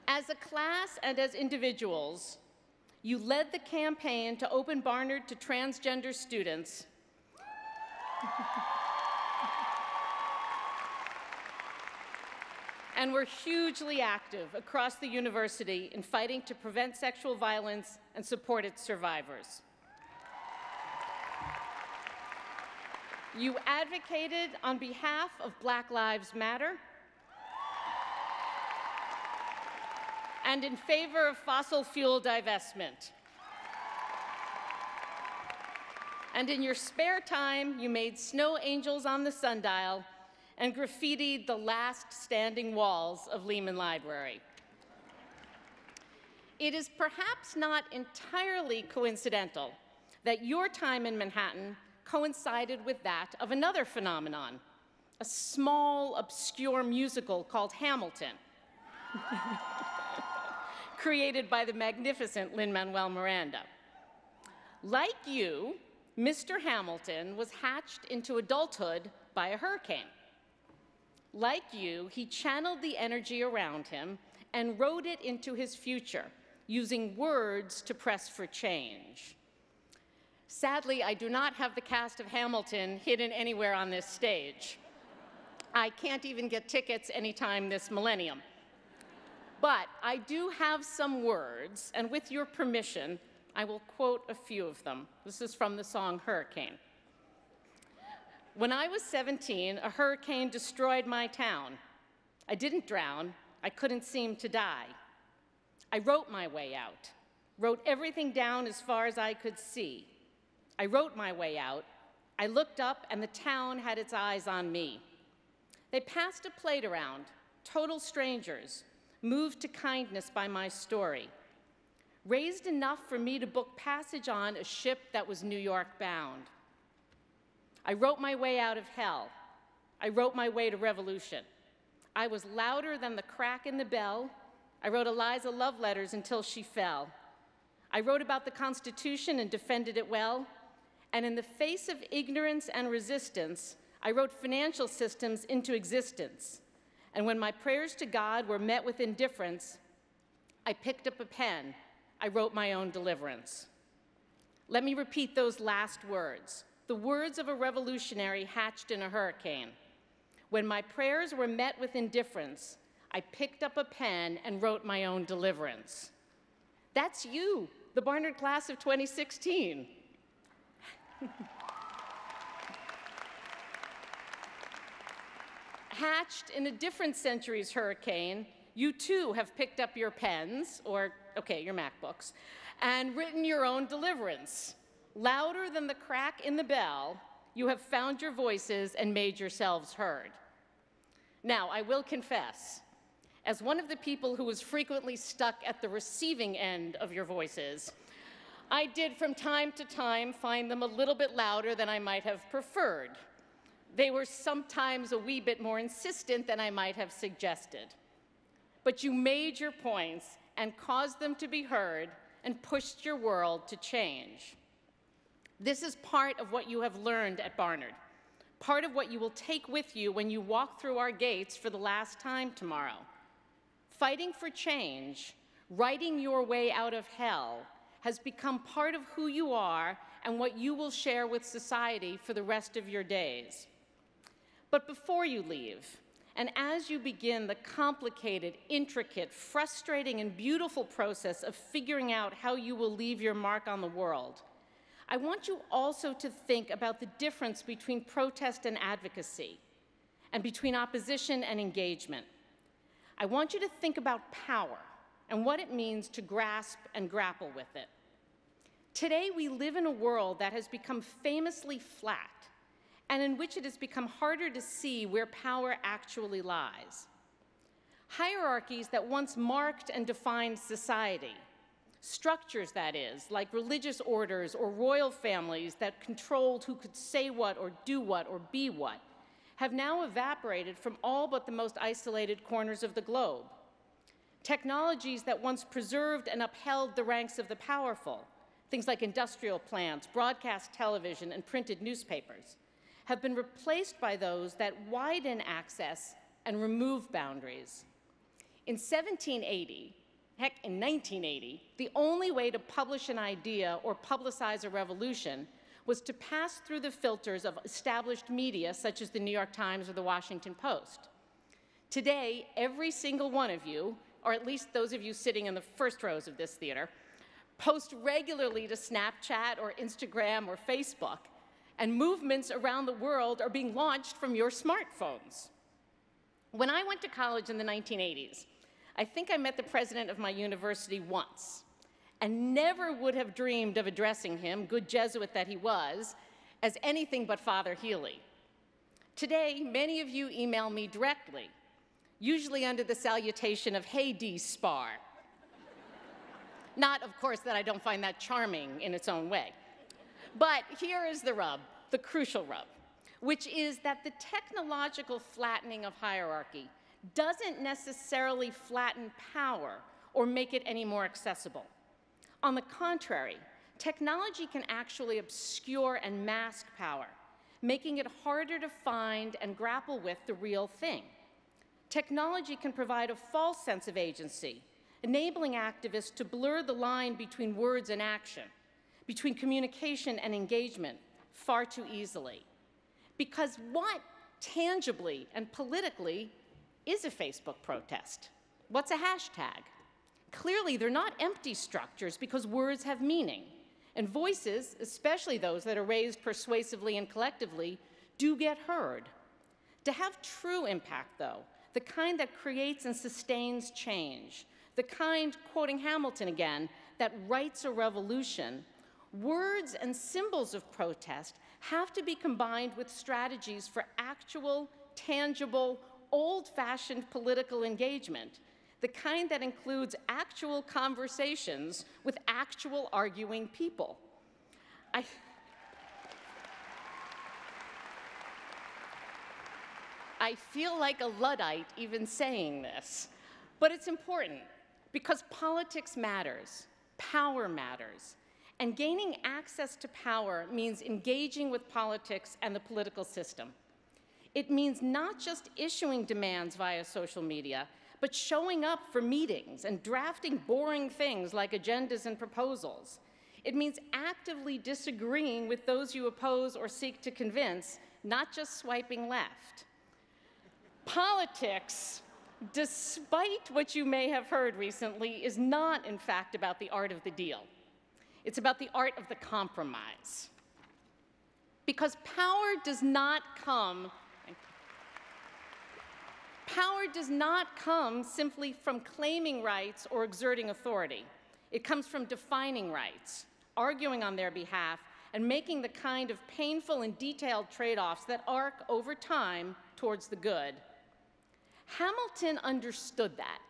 As a class and as individuals, you led the campaign to open Barnard to transgender students. And were hugely active across the university in fighting to prevent sexual violence and support its survivors. You advocated on behalf of Black Lives Matter and in favor of fossil fuel divestment. And in your spare time, you made snow angels on the sundial and graffitied the last standing walls of Lehman Library. It is perhaps not entirely coincidental that your time in Manhattan coincided with that of another phenomenon, a small, obscure musical called Hamilton, created by the magnificent Lin-Manuel Miranda. Like you, Mr. Hamilton was hatched into adulthood by a hurricane. Like you, he channeled the energy around him and wrote it into his future, using words to press for change. Sadly, I do not have the cast of Hamilton hidden anywhere on this stage. I can't even get tickets anytime this millennium. But I do have some words, and with your permission, I will quote a few of them. This is from the song Hurricane. When I was 17, a hurricane destroyed my town. I didn't drown. I couldn't seem to die. I wrote my way out, wrote everything down as far as I could see. I wrote my way out. I looked up, and the town had its eyes on me. They passed a plate around, total strangers, moved to kindness by my story, raised enough for me to book passage on a ship that was New York bound. I wrote my way out of hell. I wrote my way to revolution. I was louder than the crack in the bell. I wrote Eliza love letters until she fell. I wrote about the Constitution and defended it well. And in the face of ignorance and resistance, I wrote financial systems into existence. And when my prayers to God were met with indifference, I picked up a pen. I wrote my own deliverance. Let me repeat those last words, the words of a revolutionary hatched in a hurricane. When my prayers were met with indifference, I picked up a pen and wrote my own deliverance. That's you, the Barnard Class of 2016. Hatched in a different century's hurricane, you too have picked up your pens, or, okay, your MacBooks, and written your own deliverance. Louder than the crack in the bell, you have found your voices and made yourselves heard. Now, I will confess, as one of the people who was frequently stuck at the receiving end of your voices, I did from time to time find them a little bit louder than I might have preferred. They were sometimes a wee bit more insistent than I might have suggested. But you made your points and caused them to be heard and pushed your world to change. This is part of what you have learned at Barnard, part of what you will take with you when you walk through our gates for the last time tomorrow. Fighting for change, writing your way out of hell, has become part of who you are and what you will share with society for the rest of your days. But before you leave, and as you begin the complicated, intricate, frustrating, and beautiful process of figuring out how you will leave your mark on the world, I want you also to think about the difference between protest and advocacy, and between opposition and engagement. I want you to think about power and what it means to grasp and grapple with it. Today, we live in a world that has become famously flat, and in which it has become harder to see where power actually lies. Hierarchies that once marked and defined society, Structures, that is, like religious orders or royal families that controlled who could say what or do what or be what, have now evaporated from all but the most isolated corners of the globe. Technologies that once preserved and upheld the ranks of the powerful, things like industrial plants, broadcast television, and printed newspapers, have been replaced by those that widen access and remove boundaries. In 1780, heck, in 1980, the only way to publish an idea or publicize a revolution was to pass through the filters of established media such as the New York Times or the Washington Post. Today, every single one of you, or at least those of you sitting in the first rows of this theater, post regularly to Snapchat or Instagram or Facebook, and movements around the world are being launched from your smartphones. When I went to college in the 1980s, I think I met the president of my university once, and never would have dreamed of addressing him, good Jesuit that he was, as anything but Father Healy. Today, many of you email me directly, usually under the salutation of, "Hey, D-Spar." Not, of course, that I don't find that charming in its own way. But here is the rub, the crucial rub, which is that the technological flattening of hierarchy doesn't necessarily flatten power or make it any more accessible. On the contrary, technology can actually obscure and mask power, making it harder to find and grapple with the real thing. Technology can provide a false sense of agency, enabling activists to blur the line between words and action, between communication and engagement, far too easily. Because what, tangibly and politically, is a Facebook protest? What's a hashtag? Clearly, they're not empty structures because words have meaning, and voices, especially those that are raised persuasively and collectively, do get heard. To have true impact, though, the kind that creates and sustains change, the kind, quoting Hamilton again, that writes a revolution, words and symbols of protest have to be combined with strategies for actual, tangible, old-fashioned political engagement, the kind that includes actual conversations with actual arguing people. I feel like a Luddite even saying this, but it's important because politics matters, power matters, and gaining access to power means engaging with politics and the political system. It means not just issuing demands via social media, but showing up for meetings and drafting boring things like agendas and proposals. It means actively disagreeing with those you oppose or seek to convince, not just swiping left. Politics, despite what you may have heard recently, is not, in fact, about the art of the deal. It's about the art of the compromise. Because power does not come simply from claiming rights or exerting authority. It comes from defining rights, arguing on their behalf, and making the kind of painful and detailed trade-offs that arc over time towards the good. Hamilton understood that.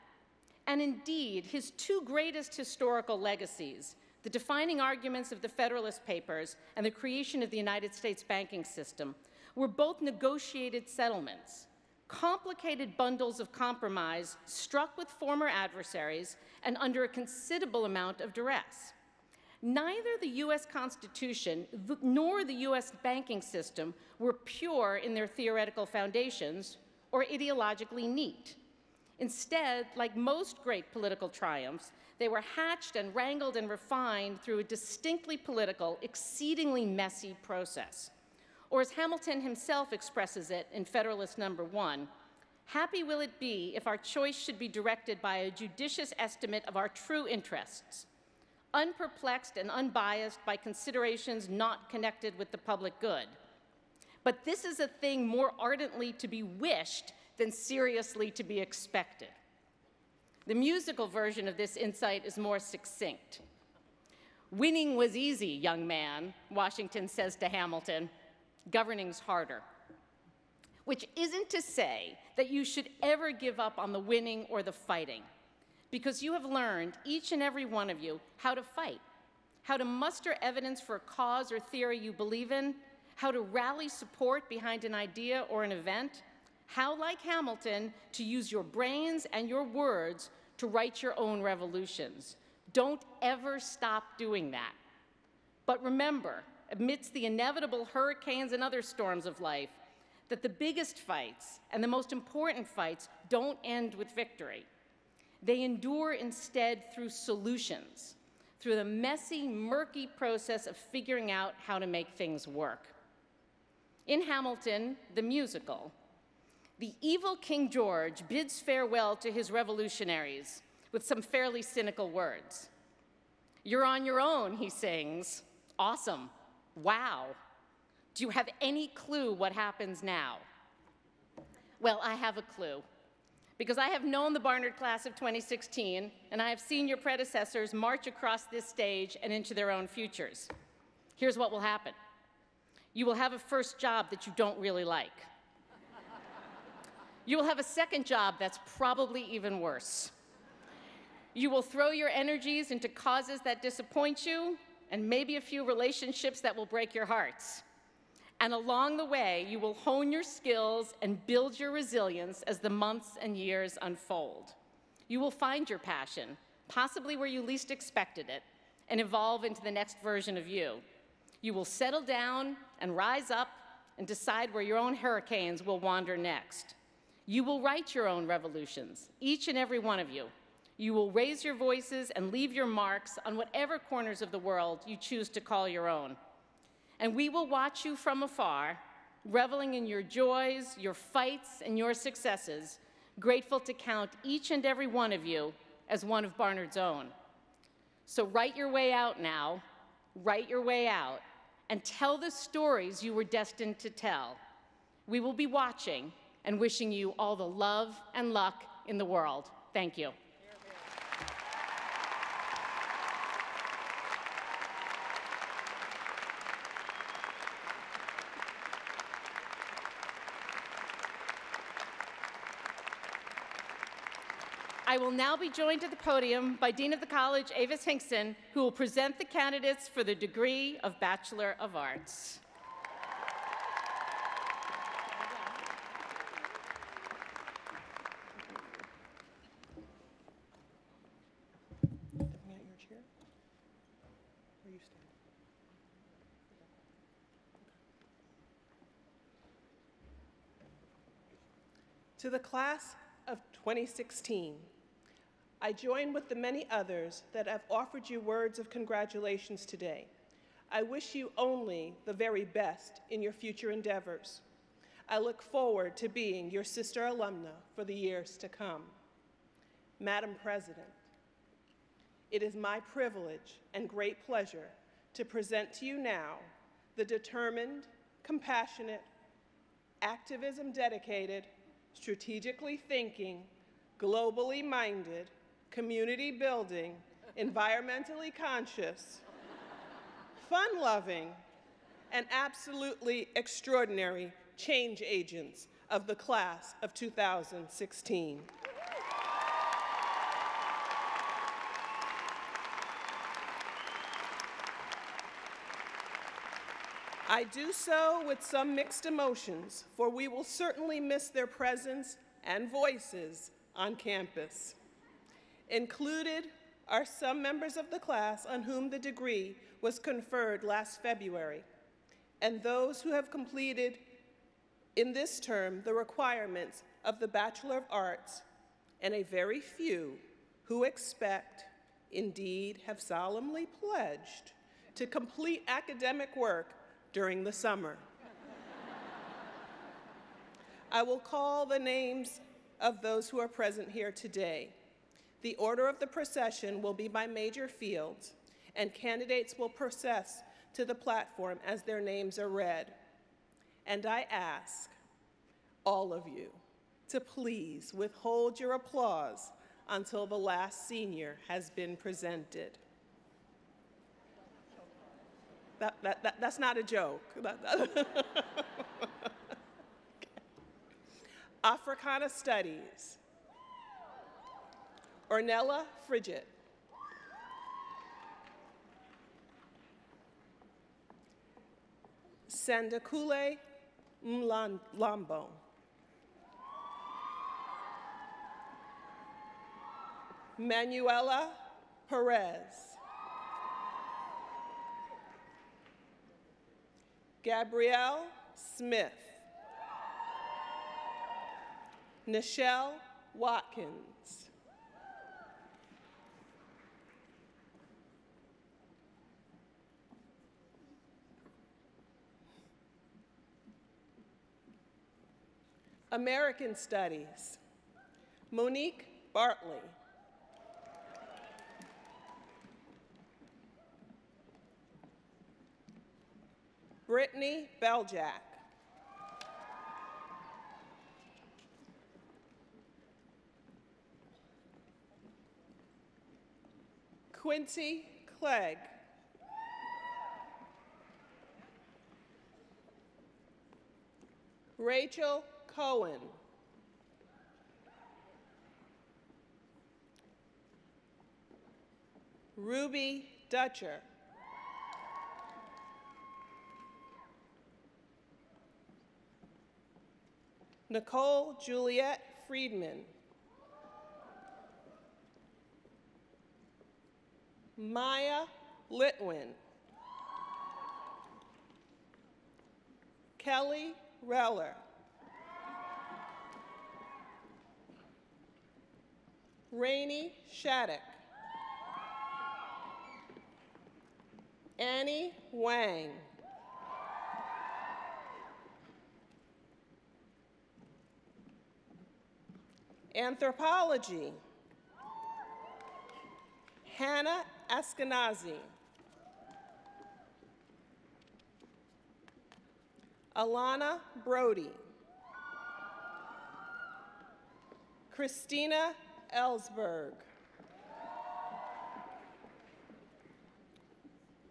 And indeed, his two greatest historical legacies, the defining arguments of the Federalist Papers and the creation of the United States banking system, were both negotiated settlements, complicated bundles of compromise struck with former adversaries and under a considerable amount of duress. Neither the US Constitution nor the US banking system were pure in their theoretical foundations or ideologically neat. Instead, like most great political triumphs, they were hatched and wrangled and refined through a distinctly political, exceedingly messy process. Or as Hamilton himself expresses it in Federalist No. 1, happy will it be if our choice should be directed by a judicious estimate of our true interests, unperplexed and unbiased by considerations not connected with the public good. But this is a thing more ardently to be wished than seriously to be expected. The musical version of this insight is more succinct. Winning was easy, young man, Washington says to Hamilton. Governing's harder. Which isn't to say that you should ever give up on the winning or the fighting. because you have learned, each and every one of you, how to fight, how to muster evidence for a cause or theory you believe in, how to rally support behind an idea or an event, how, like Hamilton, to use your brains and your words to write your own revolutions. Don't ever stop doing that. But remember, amidst the inevitable hurricanes and other storms of life, that the biggest fights and the most important fights don't end with victory. They endure instead through solutions, through the messy, murky process of figuring out how to make things work. In Hamilton, the musical, the evil King George bids farewell to his revolutionaries with some fairly cynical words. "You're on your own," he sings. "Awesome. Wow. Do you have any clue what happens now?" Well, I have a clue, because I have known the Barnard Class of 2016, and I have seen your predecessors march across this stage and into their own futures. Here's what will happen. You will have a first job that you don't really like. You will have a second job that's probably even worse. You will throw your energies into causes that disappoint you, and maybe a few relationships that will break your hearts. And along the way, you will hone your skills and build your resilience as the months and years unfold. You will find your passion, possibly where you least expected it, and evolve into the next version of you. You will settle down and rise up and decide where your own hurricanes will wander next. You will write your own revolutions, each and every one of you. You will raise your voices and leave your marks on whatever corners of the world you choose to call your own. And we will watch you from afar, reveling in your joys, your fights, and your successes, grateful to count each and every one of you as one of Barnard's own. So write your way out now, write your way out, and tell the stories you were destined to tell. We will be watching and wishing you all the love and luck in the world. Thank you. I will now be joined at the podium by Dean of the College, Avis Hinkson, who will present the candidates for the degree of Bachelor of Arts. To the class of 2016, I join with the many others that have offered you words of congratulations today. I wish you only the very best in your future endeavors. I look forward to being your sister alumna for the years to come. Madam President, it is my privilege and great pleasure to present to you now the determined, compassionate, activism-dedicated, strategically thinking, globally minded, community-building, environmentally conscious, fun-loving, and absolutely extraordinary change agents of the class of 2016. I do so with some mixed emotions, for we will certainly miss their presence and voices on campus. Included are some members of the class on whom the degree was conferred last February, and those who have completed in this term the requirements of the Bachelor of Arts, and a very few who expect, indeed have solemnly pledged, to complete academic work during the summer. I will call the names of those who are present here today. The order of the procession will be by major fields, and candidates will process to the platform as their names are read. And I ask all of you to please withhold your applause until the last senior has been presented. That's not a joke. Africana Studies. Ornella Frigid. Sandakule Mlambo. Manuela Perez. Gabrielle Smith. Nichelle Watkins. American Studies. Monique Bartley. Brittany Beljack. Quincy Clegg. Rachel Cohen. Ruby Dutcher. Nicole Juliette Friedman. Maya Litwin. Kelly Reller. Rainey Shattuck. Annie Wang. Anthropology. Hannah Askenazi. Alana Brody. Christina Ellsberg.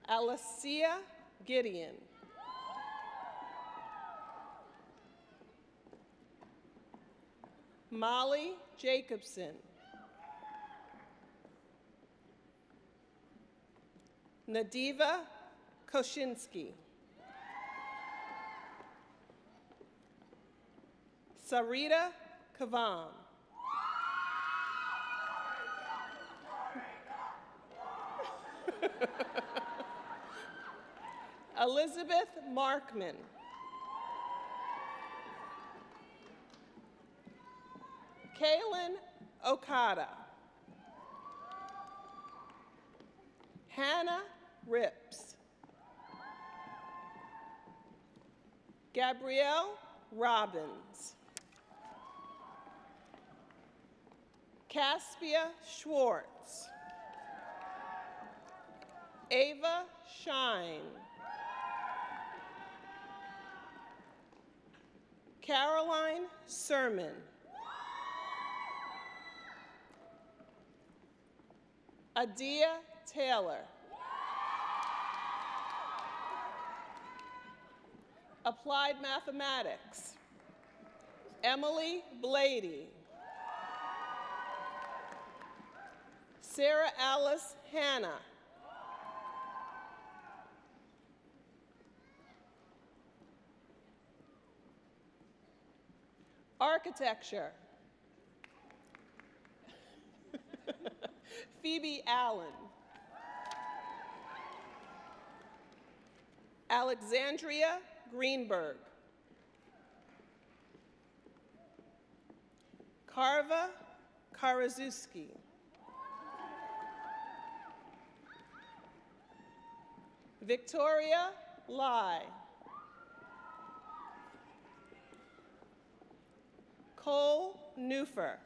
Alicia Gideon. Molly Jacobson. Nadiva Koshinsky. Sarita Kavam. Elizabeth Markman. Kaylin Okada. Hannah Rips. Gabrielle Robbins. Caspia Schwartz. Ava Shine. Caroline Sermon. Adia Taylor. Applied Mathematics. Emily Blady. Sarah Alice Hanna. Architecture. Phoebe Allen. Alexandria Greenberg. Karva Karaszewski. Victoria Lai. Cole Newfer.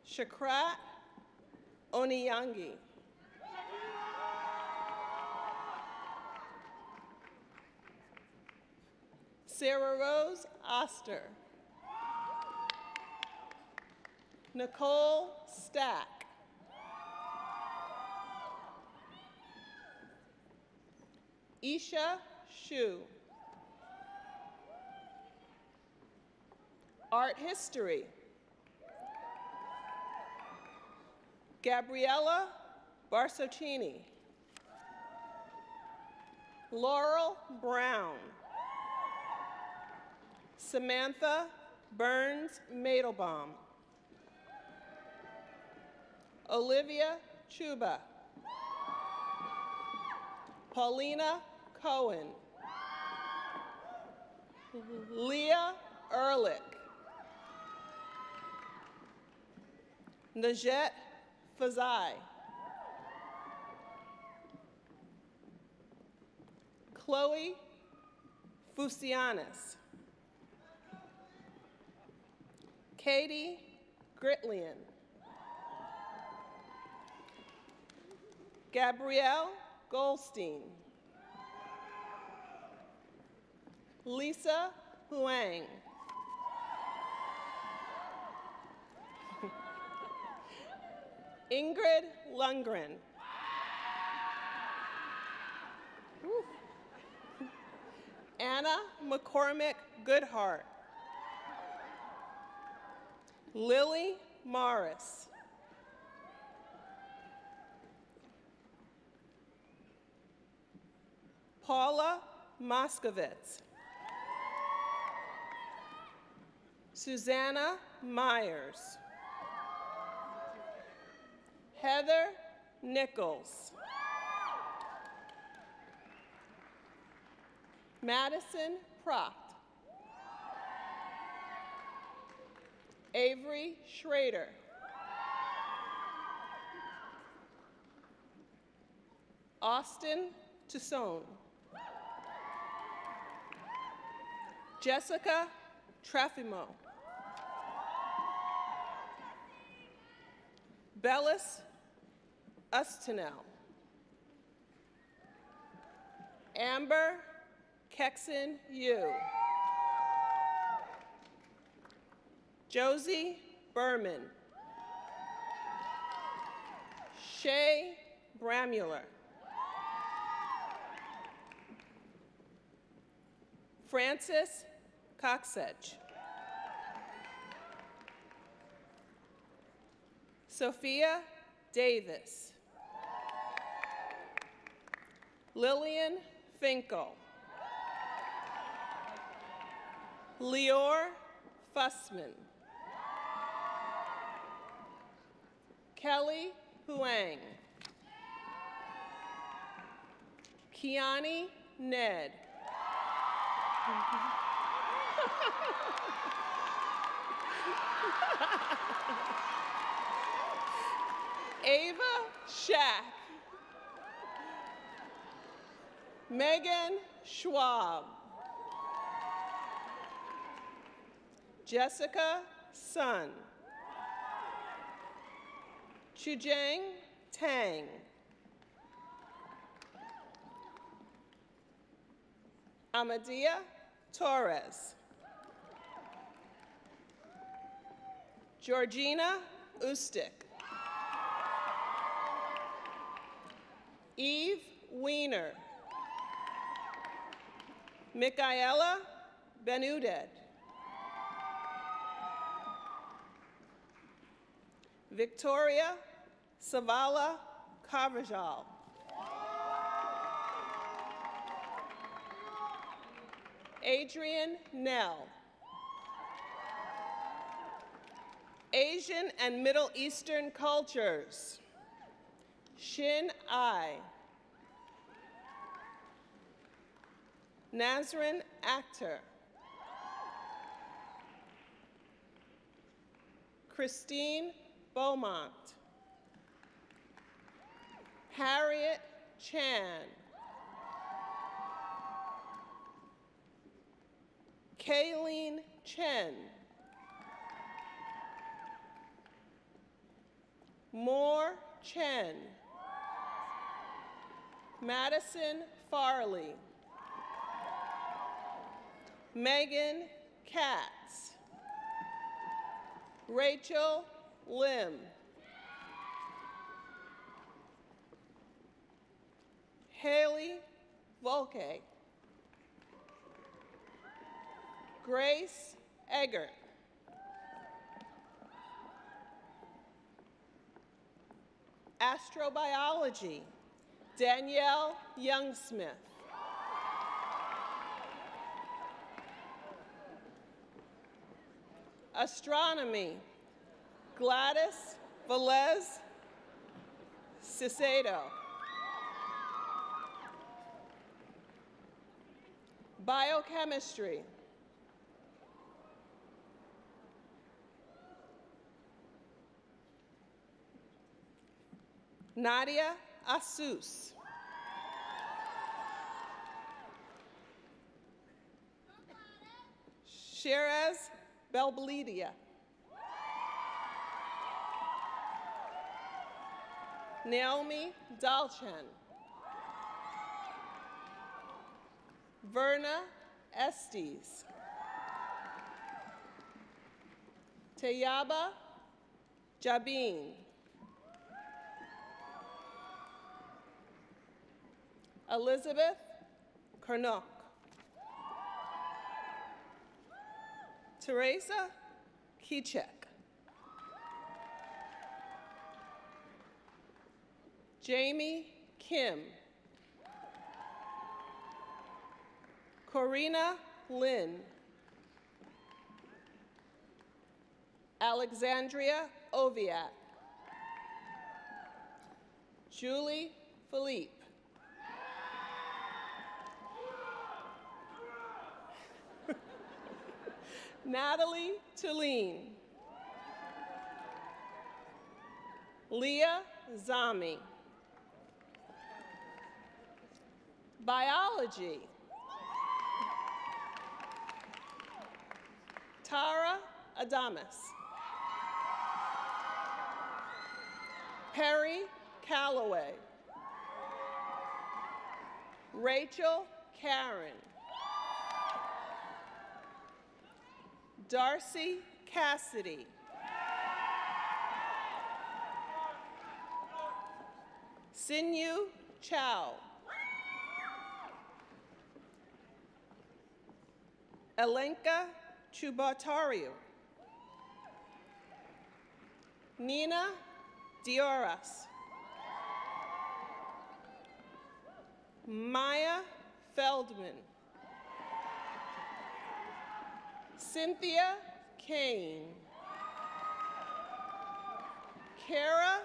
Shakrat Oniyangi. Sarah Rose Oster. Nicole Stack. Isha Shu. Art History. Gabriella Barsocchini. Laurel Brown. Samantha Burns Madelbaum. Olivia Chuba. Paulina Cohen. Leah Ehrlich. Najette Fazai. Chloe Fusianis. Katie Gritlian. Gabrielle Goldstein. Lisa Huang. Ingrid Lundgren. Anna McCormick Goodhart. Lily Morris. Paula Moskovitz. Susanna Myers. Heather Nichols. Madison Proct. Avery Schrader. Austin Toussaint. Jessica Trafimo. Bellis Ustinel. Amber Kexon Yu. Josie Berman. Shay Bramuller. Francis Coxedge. Sophia Davis. Lillian Finkel. Leor Fussman. Kelly Huang. Kiani Ned. Ava Shack. Megan Schwab. Jessica Sun. Chujang Tang. Amadia Torres. Georgina Ustic. Eve Weiner. Michaela Benuded. Victoria Savala Carvajal. Adrian Nell. Asian and Middle Eastern cultures. Shin Ai. Nazrin Akhtar. Christine Beaumont. Harriet Chan. Kayleen Chen. Moore Chen. Madison Farley. Megan Katz. Rachel Lim. Haley Volke. Grace Eggert. Astrobiology, Danielle Youngsmith. Astronomy, Gladys Velez Cicero. Biochemistry, Nadia Asus. Sherez Belbelidia. Naomi Dalchen. Verna Estes. Tayaba Jabin. Elizabeth Karnock. Teresa Kichek. Jamie Kim. Corina Lynn. Alexandria Oviat. Julie Philippe. Natalie Tulene. Leah Zami. Biology. Tara Adamus. Perry Calloway. Rachel Karen. Darcy Cassidy. Sinyu Chow. Elenka Chubatario. Nina Dioras. Maya Feldman. Cynthia Kane. Kara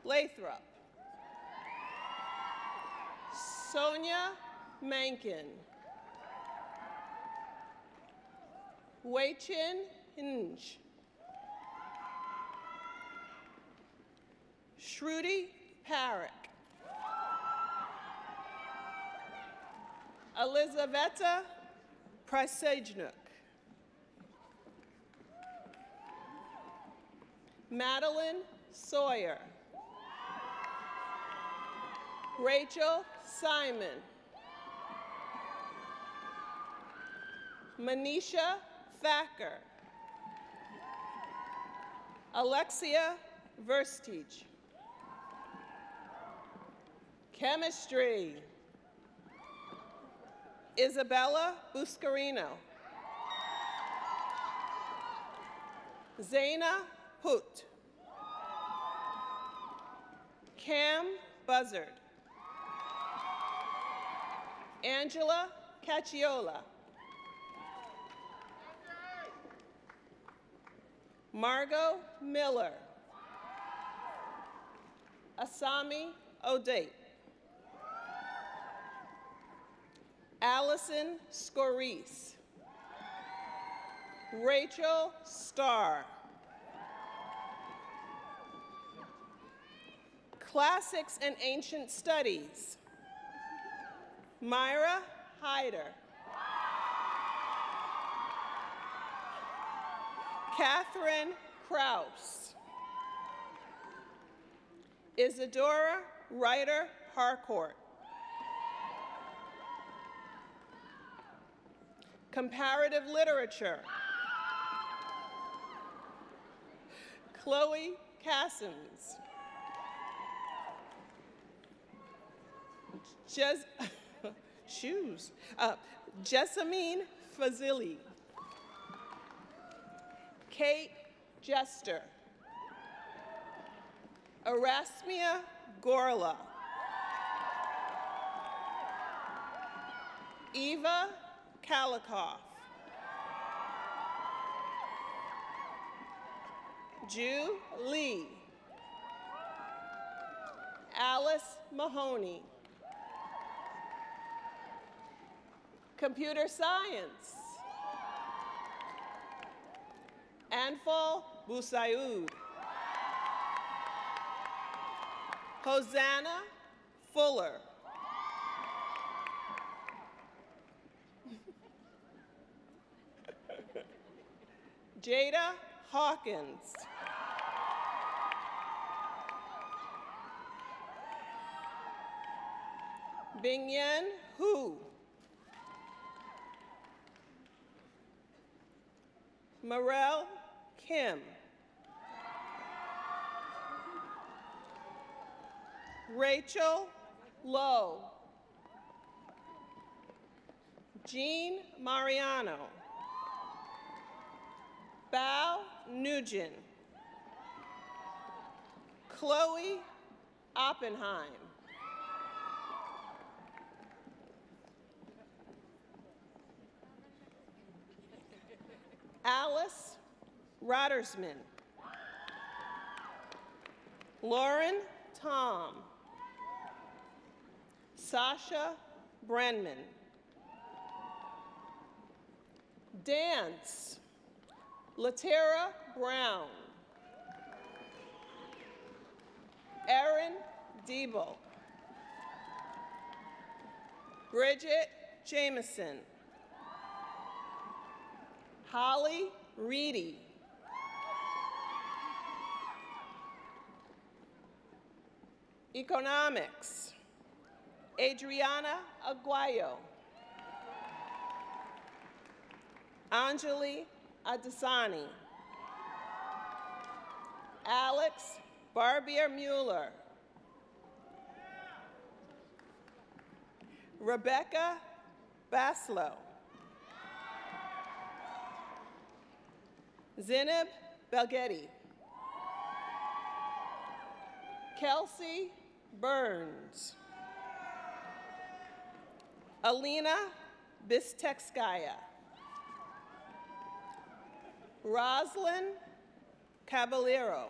Lathrop. Sonia Mankin. Wei-Chin Hinge. Shruti Parekh. Elizaveta Prasejnuk. Madeline Sawyer. Rachel Simon. Manisha Thacker. Alexia Verstich. Chemistry. Isabella Buscarino. Zaina Hoot. Cam Buzzard. Angela Cacciola. Margot Miller. Asami O'Date. Allison Scorice. Rachel Starr. Classics and Ancient Studies. Myra Hyder. Catherine Kraus. Isadora Ryder Harcourt. Comparative Literature. Chloe Cassins. Jessamine Fazili. Kate Jester. Erasmia Gorla. Eva Kalikoff. Ju Lee. Alice Mahoney. Computer Science. Anfal Busayoud. Hosanna Fuller. Jada Hawkins. Bingyen Hu. Morel Kim. Rachel Lowe. Jean Mariano. Bao Nugent. Chloe Oppenheim. Alice Roddersman. Lauren Tom. Sasha Brenman. Dance. Latera Brown. Erin Diebel. Bridget Jameson. Holly Reedy. Economics. Adriana Aguayo. Anjali Adesani. Alex Barbier-Mueller. Rebecca Baslow. Zineb Belgetti. Kelsey Burns. Alina Bistekskaya. Roslyn Caballero.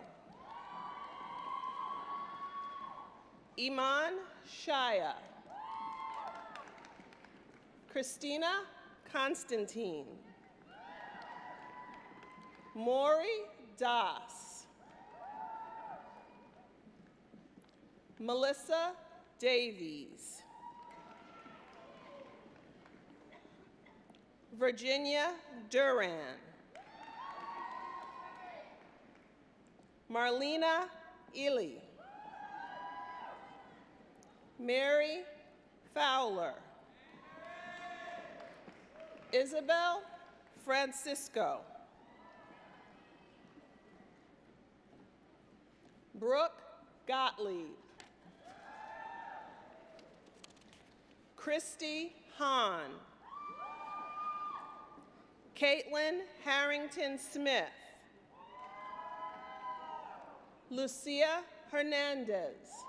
Iman Shaya. Christina Constantine. Maury Das. Melissa Davies. Virginia Duran. Marlena Ely. Mary Fowler. Isabel Francisco. Brooke Gottlieb. Christy Hahn. Caitlin Harrington Smith. Lucia Hernandez.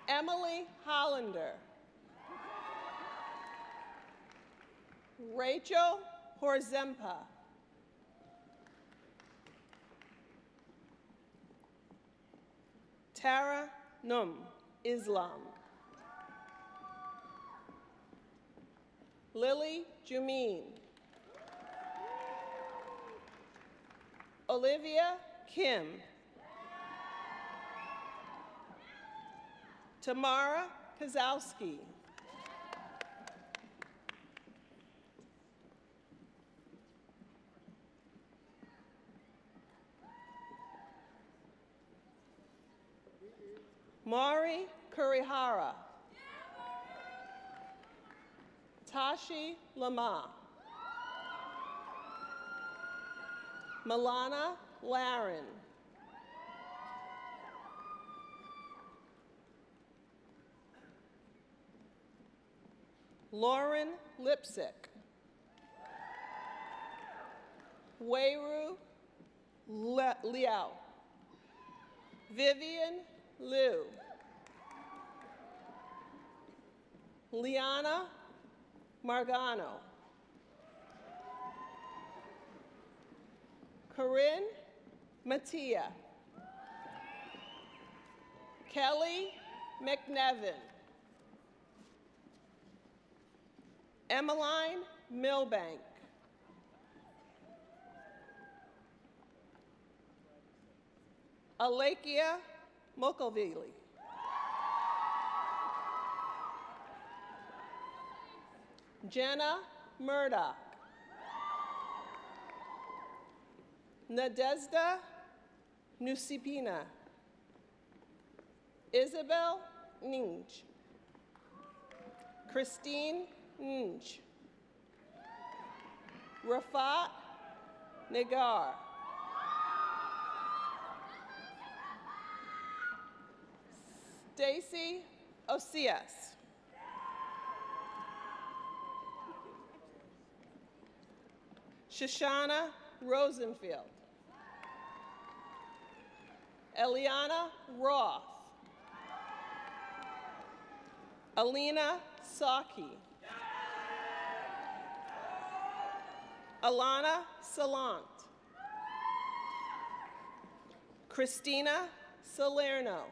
Emily Hollander. Rachel Horzempa. Tara Num Islam. Lily Jumeen. Olivia Kim. Tamara Kozowski. Mari Kurihara. Tashi Lama. Milana Laren. Lauren Lipsick. Weiru Liao. Vivian Liu. Liana Margano. Corinne Mattia. Kelly McNevin. Emmeline Milbank. Alekia Mokovili. Jenna Murdoch. Nadezhda Nusipina. Isabel Ninj. Christine Ninj. Rafat Nagar. Stacy Osias. Shoshana Rosenfield. Eliana Roth. Alina Saki. Alana Salant. Christina Salerno.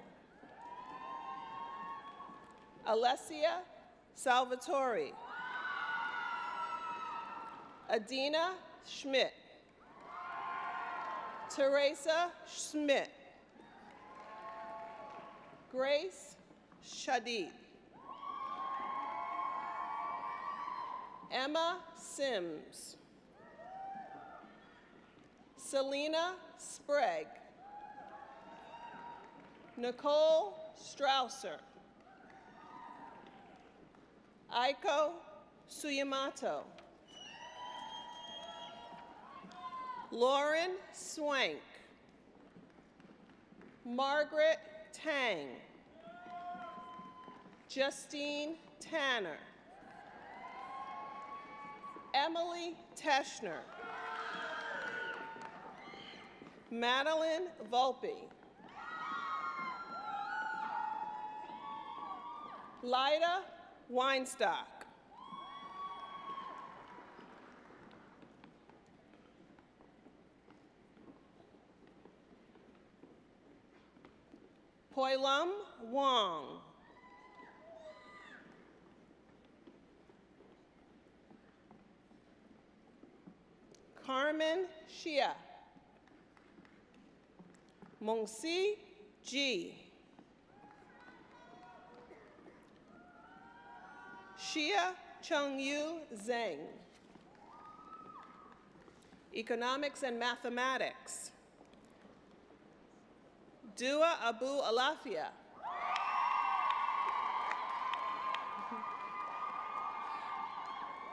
Alessia Salvatore. Adina Schmidt. Teresa Schmidt. Grace Shadid. Emma Sims. Selena Sprague. Nicole Strausser. Aiko Suyamato. Lauren Swank. Margaret Tang. Justine Tanner. Emily Teschner. Madeline Volpe. Lyda Weinstock. Poilum Wong. Carmen Shia. Mongsi Ji. Xia Chengyu Zheng. Economics and Mathematics. Dua Abu Alafia.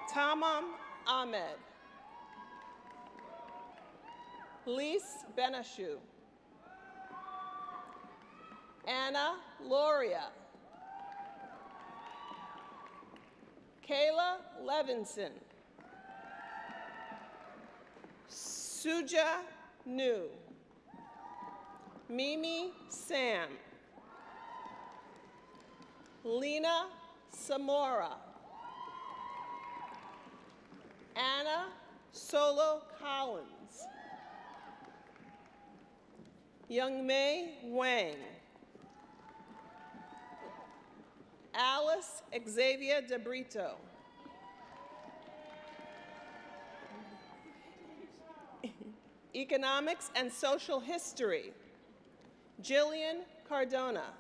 Tamam Ahmed. Lise Benashu. Anna Loria. Kayla Levinson. Suja Nu. Mimi Sam. Lena Samora. Anna Solo Collins. Youngmei Wang. Alice Xavier de Brito. Economics and Social History. Jillian Cardona.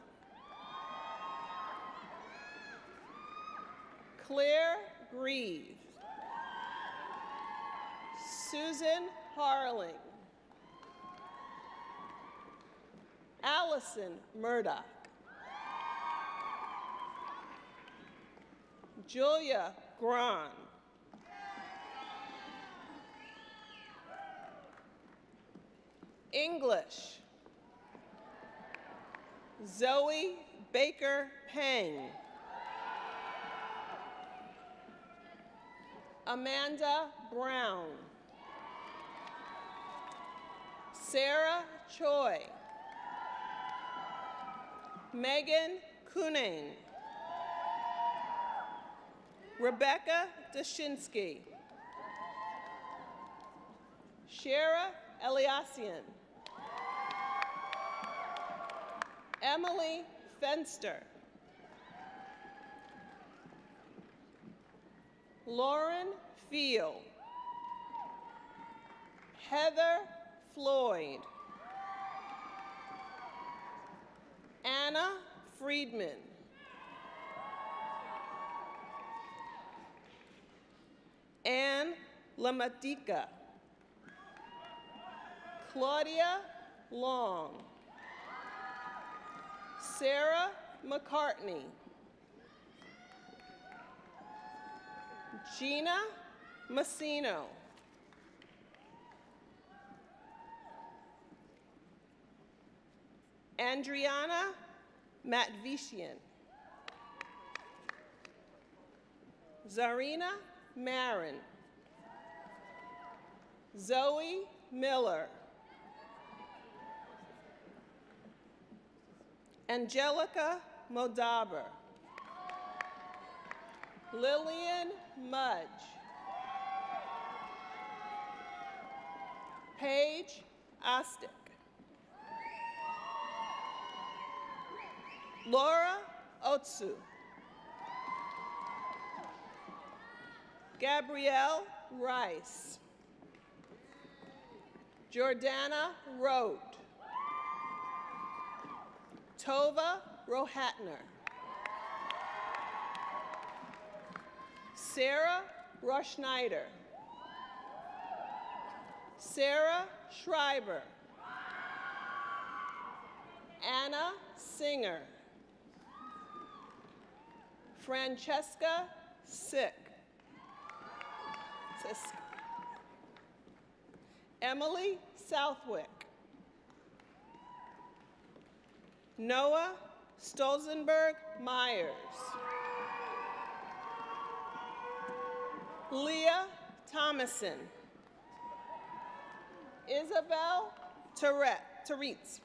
Claire Grieve. Susan Harling. Allison Murdoch. Julia Gran. English, Zoe Baker Peng. Amanda Brown. Sarah Choi. Megan Kuning. Rebecca Dashinsky. Shara Eliassian. Emily Fenster. Lauren Field. Heather Floyd. Anna Friedman. Anne Lamatika. Claudia Long. Sarah McCartney. Gina Massino. Andriana Matvishian. Zarina Marin. Zoe Miller. Angelica Modaber. Lillian Mudge. Paige Ostick. Laura Otsu. Gabrielle Rice. Jordana Rote. Tova Rohatner. Sarah Rushnider. Sarah Schreiber. Anna Singer. Francesca Sick. Emily Southwick. Noah Stolzenberg Myers. Leah Thomason. Isabel Teretz.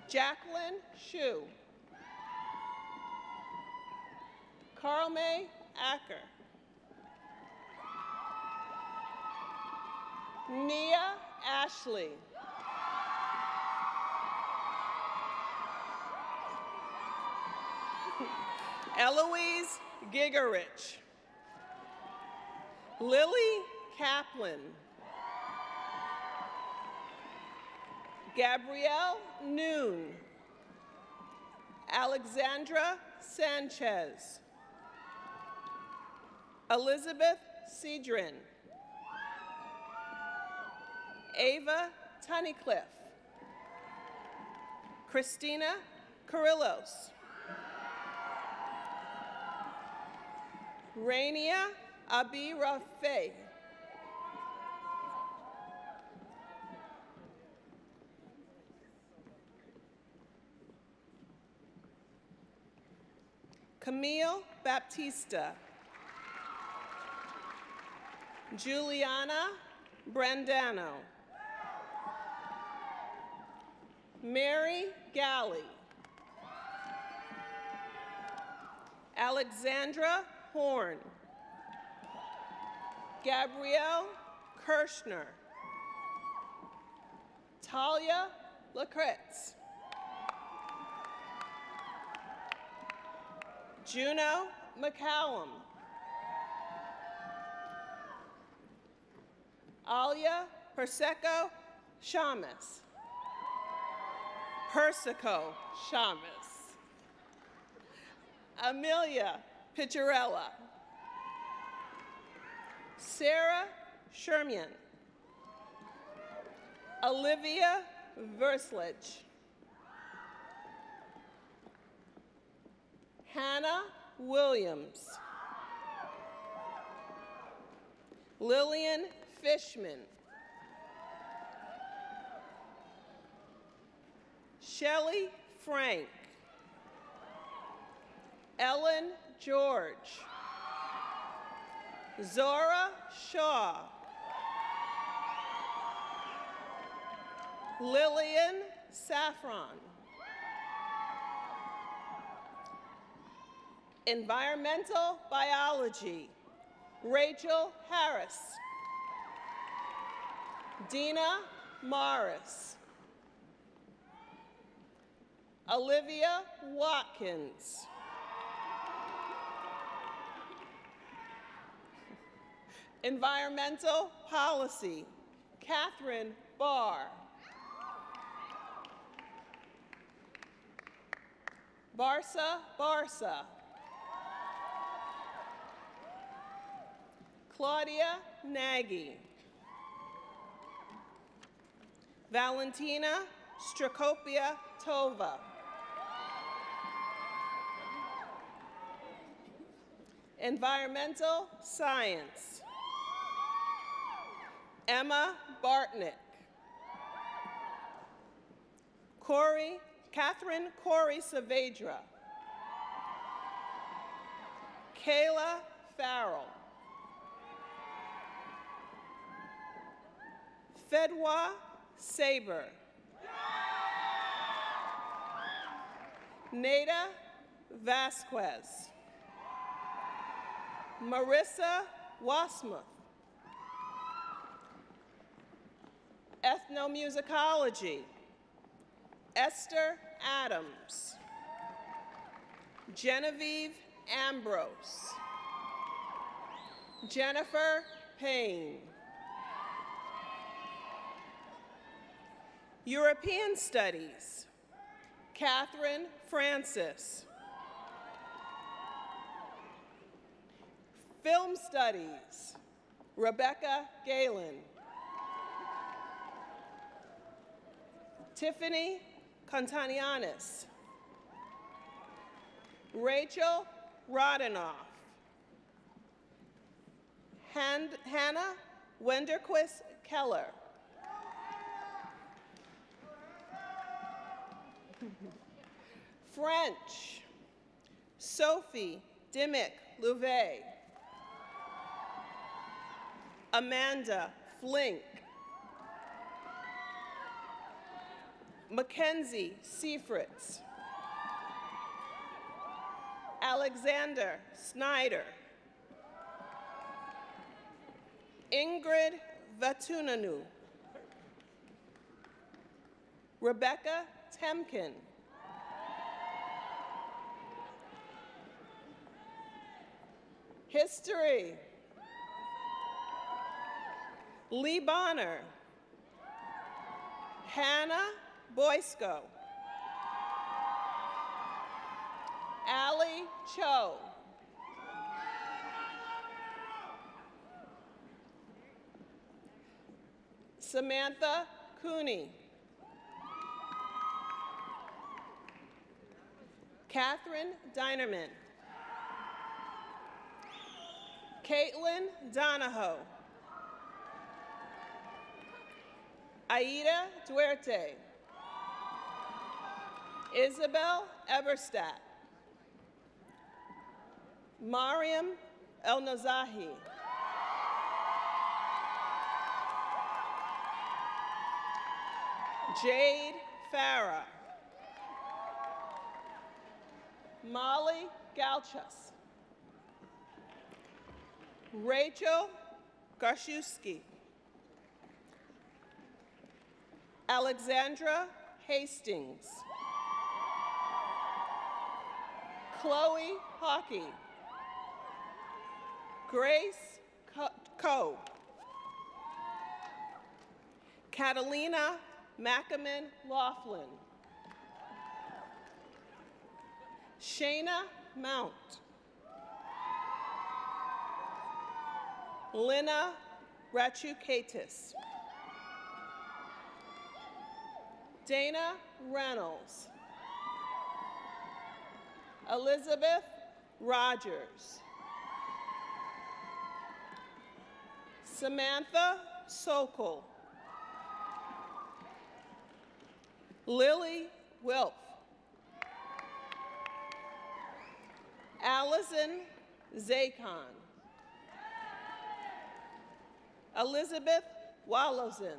Jacqueline Shu. Carl-May Acker. Nia Ashley. Eloise Gigerich. Lily Kaplan. Gabrielle Noon. Alexandra Sanchez. Elizabeth Cedrin. Ava Tunnicliffe. Christina Carrillos. Rania Abi-Rafe. Camille Baptista. Juliana Brandano. Mary Galley. Alexandra Horn. Gabrielle Kirschner. Talia Lacretz. Juno McCallum. Alia Persico Shamus. Amelia Picciarella. Sarah Shermian. Olivia Verslich. Hannah Williams. Lillian Fishman. Shelley Frank. Ellen George. Zora Shaw. Lillian Saffron. Environmental Biology, Rachel Harris. Dina Morris. Olivia Watkins. Environmental Policy, Catherine Barr. Barsa. Claudia Nagy. Valentina Strakopia Tova. Environmental Science, Emma Bartnick. Catherine Corey Saavedra. Kayla Farrell. Fedwa Saber. Nada Vasquez. Marissa Wasmuth. Ethnomusicology, Esther Adams. Genevieve Ambrose. Jennifer Payne. European Studies, Catherine Francis. Film Studies, Rebecca Galen. Tiffany Contanianis. Rachel Rodenoff. Hannah Wenderquist Keller. French, Sophie Dimmick Louvet. Amanda Flink. Mackenzie Seifritz. Alexander Snyder. Ingrid Vatunanu. Rebecca Temkin. History, Lee Bonner. Hannah Boysko. Allie Cho. Samantha Cooney. Catherine Dinerman. Caitlin Donahoe. Aida Duerte. Isabel Eberstadt. Mariam El-Nazahi. Jade Farah. Molly Galchus. Rachel Garszewski. Alexandra Hastings. Chloe Hockey. Grace Coe. Catalina Mackaman Laughlin. Shayna Mount. Lina Rachukatis. Dana Reynolds. Elizabeth Rogers. Samantha Sokol. Lily Wilf. Allison Zakon. Elizabeth Wallowson.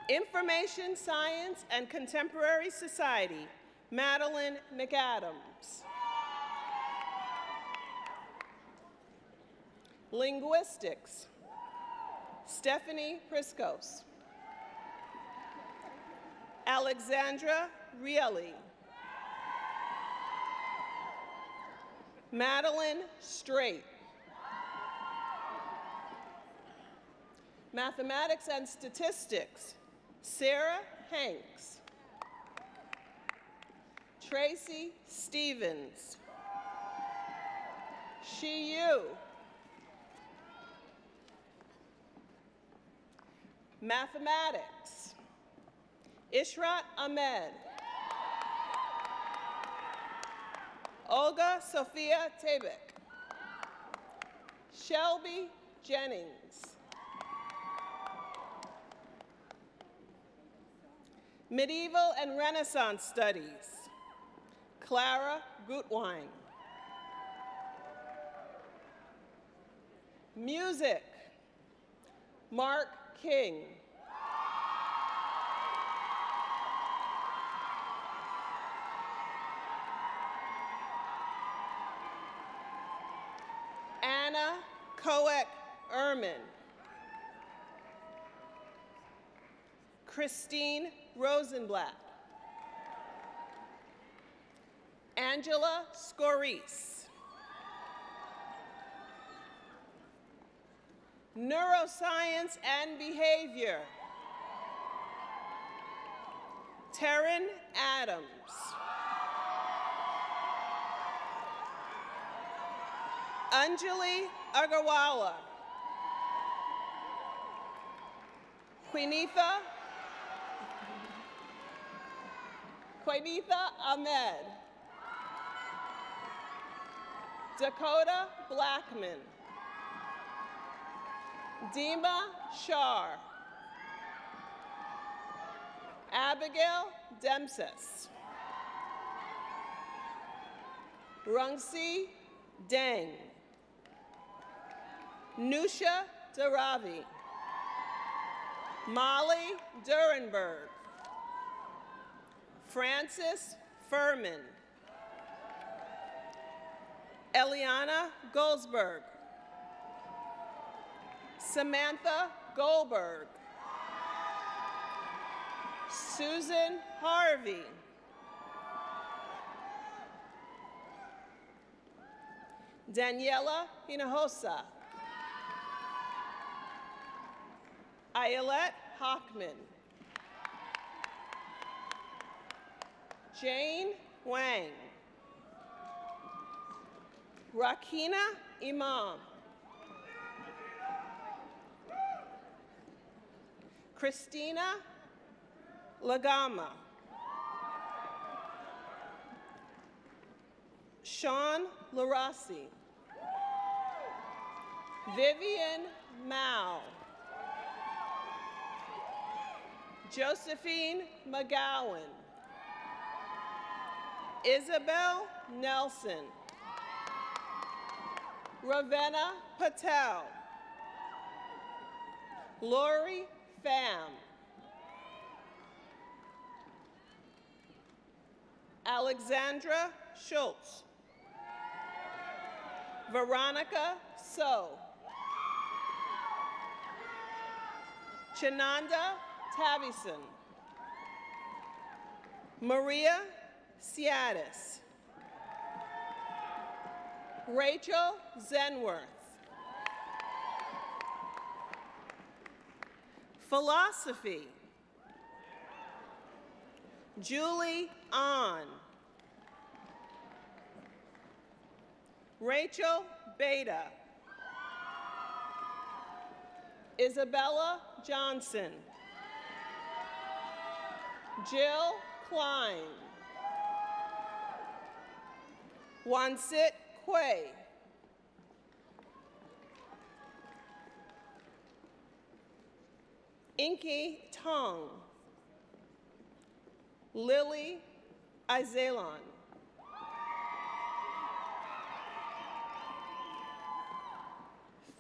Information Science and Contemporary Society, Madeline McAdams. Linguistics, Stephanie Priscos. Alexandra Rielli. Madeline Straight. Mathematics and Statistics, Sarah Hanks. Tracy Stevens. She, you. Mathematics, Ishrat Ahmed. Olga Sophia Tabek. Shelby Jennings. Medieval and Renaissance Studies, Clara Gutwein. Music, Mark King. Anna Coek Ehrman. Christine Rosenblatt. Angela Scorice. Neuroscience and Behavior, Taryn Adams. Anjali Agarwala. Quinitha Ahmed. Dakota Blackman. Dima Shar. Abigail Demses. Rungsi Deng. Nusha Daravi. Molly Durenberg. Francis Furman. Eliana Goldsberg. Samantha Goldberg. Susan Harvey. Daniela Hinojosa. Ayelet Hockman. Jane Wang. Rakina Imam. Christina Lagama. Sean Larossi. Vivian Mao. Josephine McGowan. Isabel Nelson. Ravenna Patel. Lori Pham. Alexandra Schultz. Veronica So. Chinanda Tavison. Maria Ciatis. Rachel Zenworth. Philosophy, Julie Ahn. Rachel Beta. Isabella Johnson. Jill Klein. Wansit Quay. Inky Tong. Lily Izelon.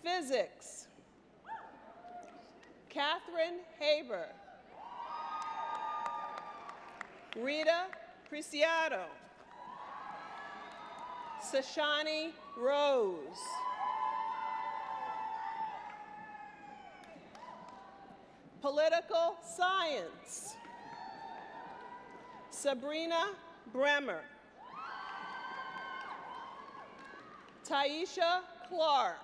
Physics. Catherine Haber. Rita Preciado. Sashani Rose. Political science. Sabrina Bremer. Taisha Clark.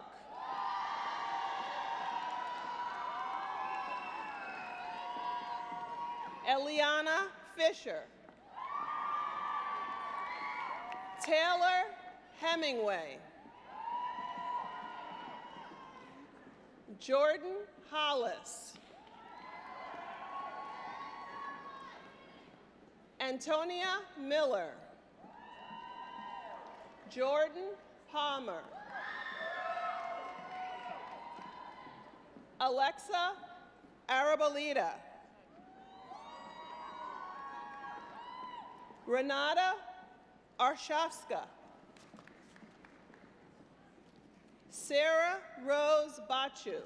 Eliana Fisher. Taylor Hemingway. Jordan Hollis. Antonia Miller. Jordan Palmer. Alexa Arabalita. Renata Arshafska. Sarah Rose Bachu.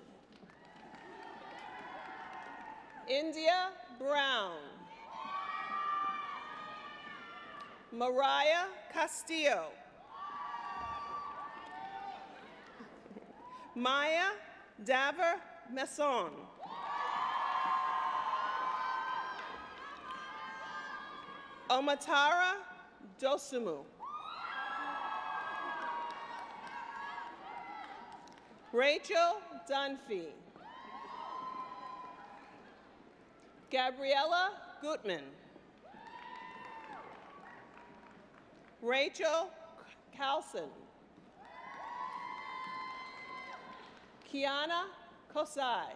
India Brown. Mariah Castillo. Maya Daver Messon. Omatara Dosumu. Rachel Dunphy. Gabriella Gutman. Rachel Carlson. Kiana Kosai.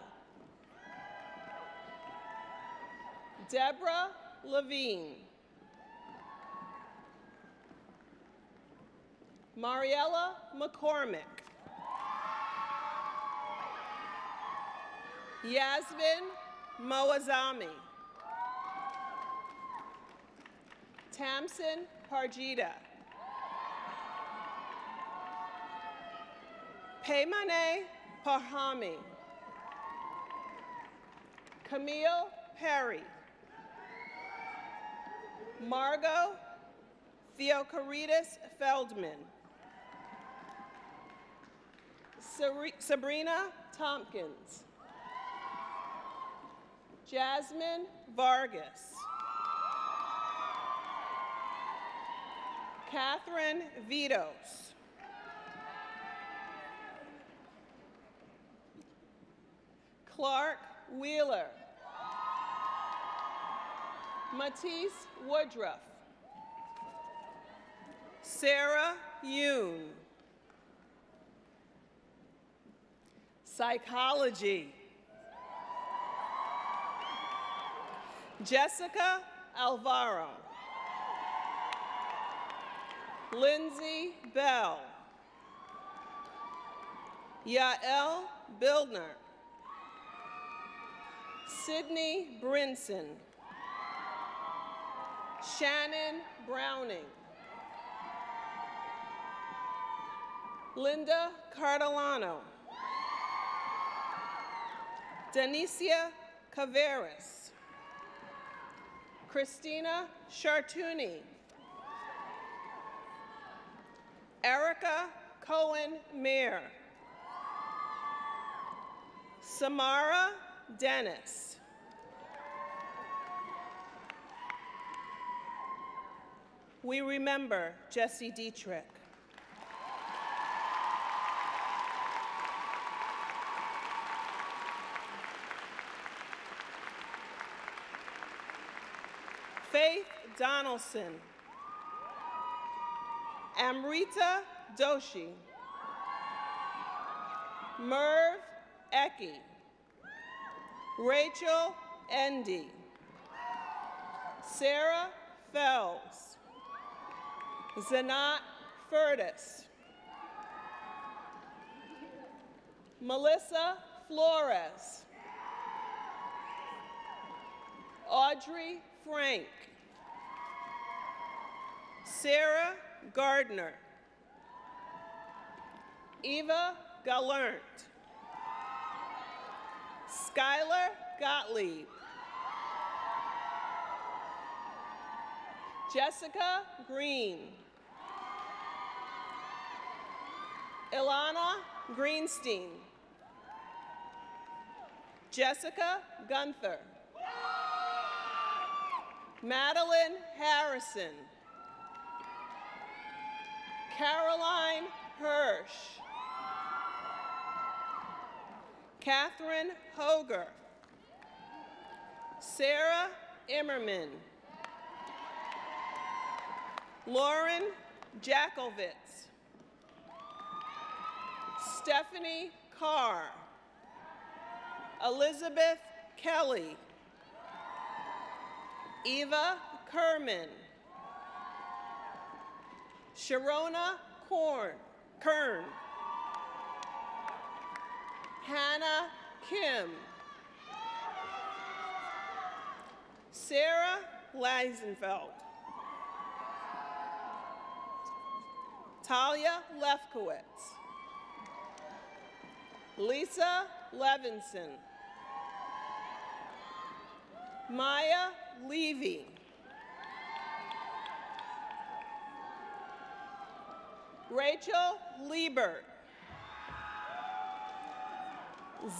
Deborah Levine. Mariella McCormick. Yasmin Moazami. Tamsin Parjita. Peymane Parhami. Camille Perry. Margot Theocarides Feldman. Sabrina Tompkins. Jasmine Vargas. Catherine Vitos. Clark Wheeler. Matisse Woodruff. Sarah Yoon. Psychology. Jessica Alvaro. Lindsay Bell. Yael Bildner. Sydney Brinson. Shannon Browning. Linda Cardilano. Denicia Caveras. Christina Chartouni. Erica Cohen-Mayer. Samara Dennis. We remember Jesse Dietrich. Faith Donaldson. Amrita Doshi. Merv Ecke. Rachel Endy. Sarah Fells. Zanat Furtis. Melissa Flores. Audrey Frank. Sarah Gardner. Eva Gallant. Skylar Gottlieb. Jessica Green. Ilana Greenstein. Jessica Gunther. Madeline Harrison. Caroline Hirsch. Catherine Hoger. Sarah Immerman. Lauren Jackovitz. Stephanie Carr. Elizabeth Kelly. Eva Kerman. Sharona Kern. Hannah Kim. Sarah Leisenfeld. Talia Lefkowitz. Lisa Levinson. Maya Levy. Rachel Liebert.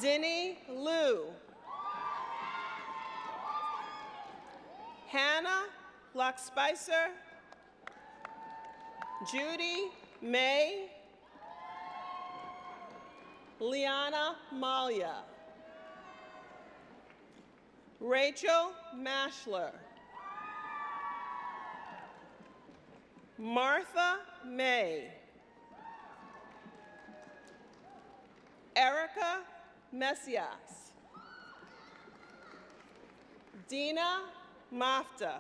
Zinni Liu. Hannah Lockspicer. Judy May. Liana Malia. Rachel Mashler. Martha May. Erica Messias. Dina Mafta.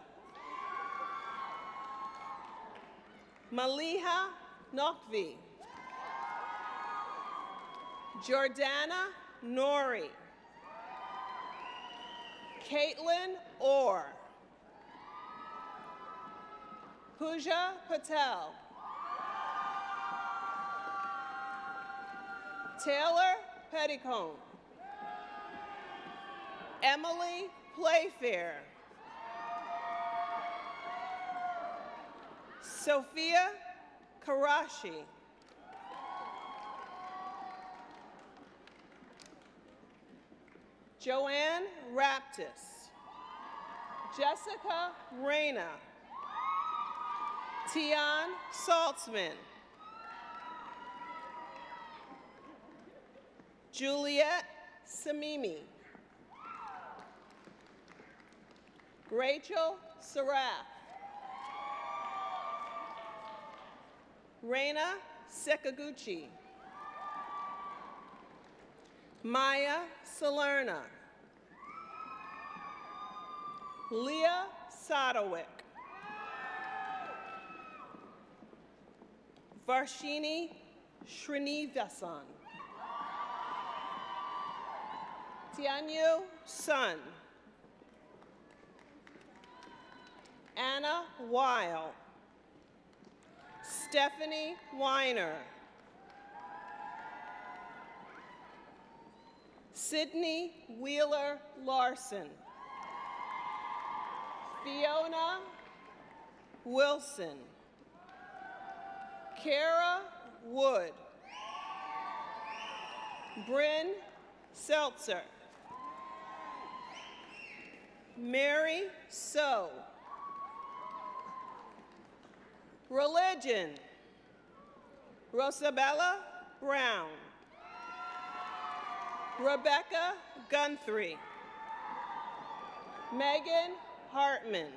Maliha Nokvi. Jordana Nori. Caitlin Orr. Pooja Patel. Taylor Petticone. Emily Playfair. Sophia Karashi. Joanne Raptis. Jessica Reyna. Tian Saltzman. Juliet Samimi. Rachel Saraf. Reina Sekaguchi. Maya Salerna. Leah Sadowick. Varshini Srinivasan. Tianyu Sun. Anna Weil. Stephanie Weiner. Sydney Wheeler Larson. Fiona Wilson. Kara Wood. Bryn Seltzer. Mary So. Religion. Rosabella Brown. Rebecca Guthrie. Megan Hartman.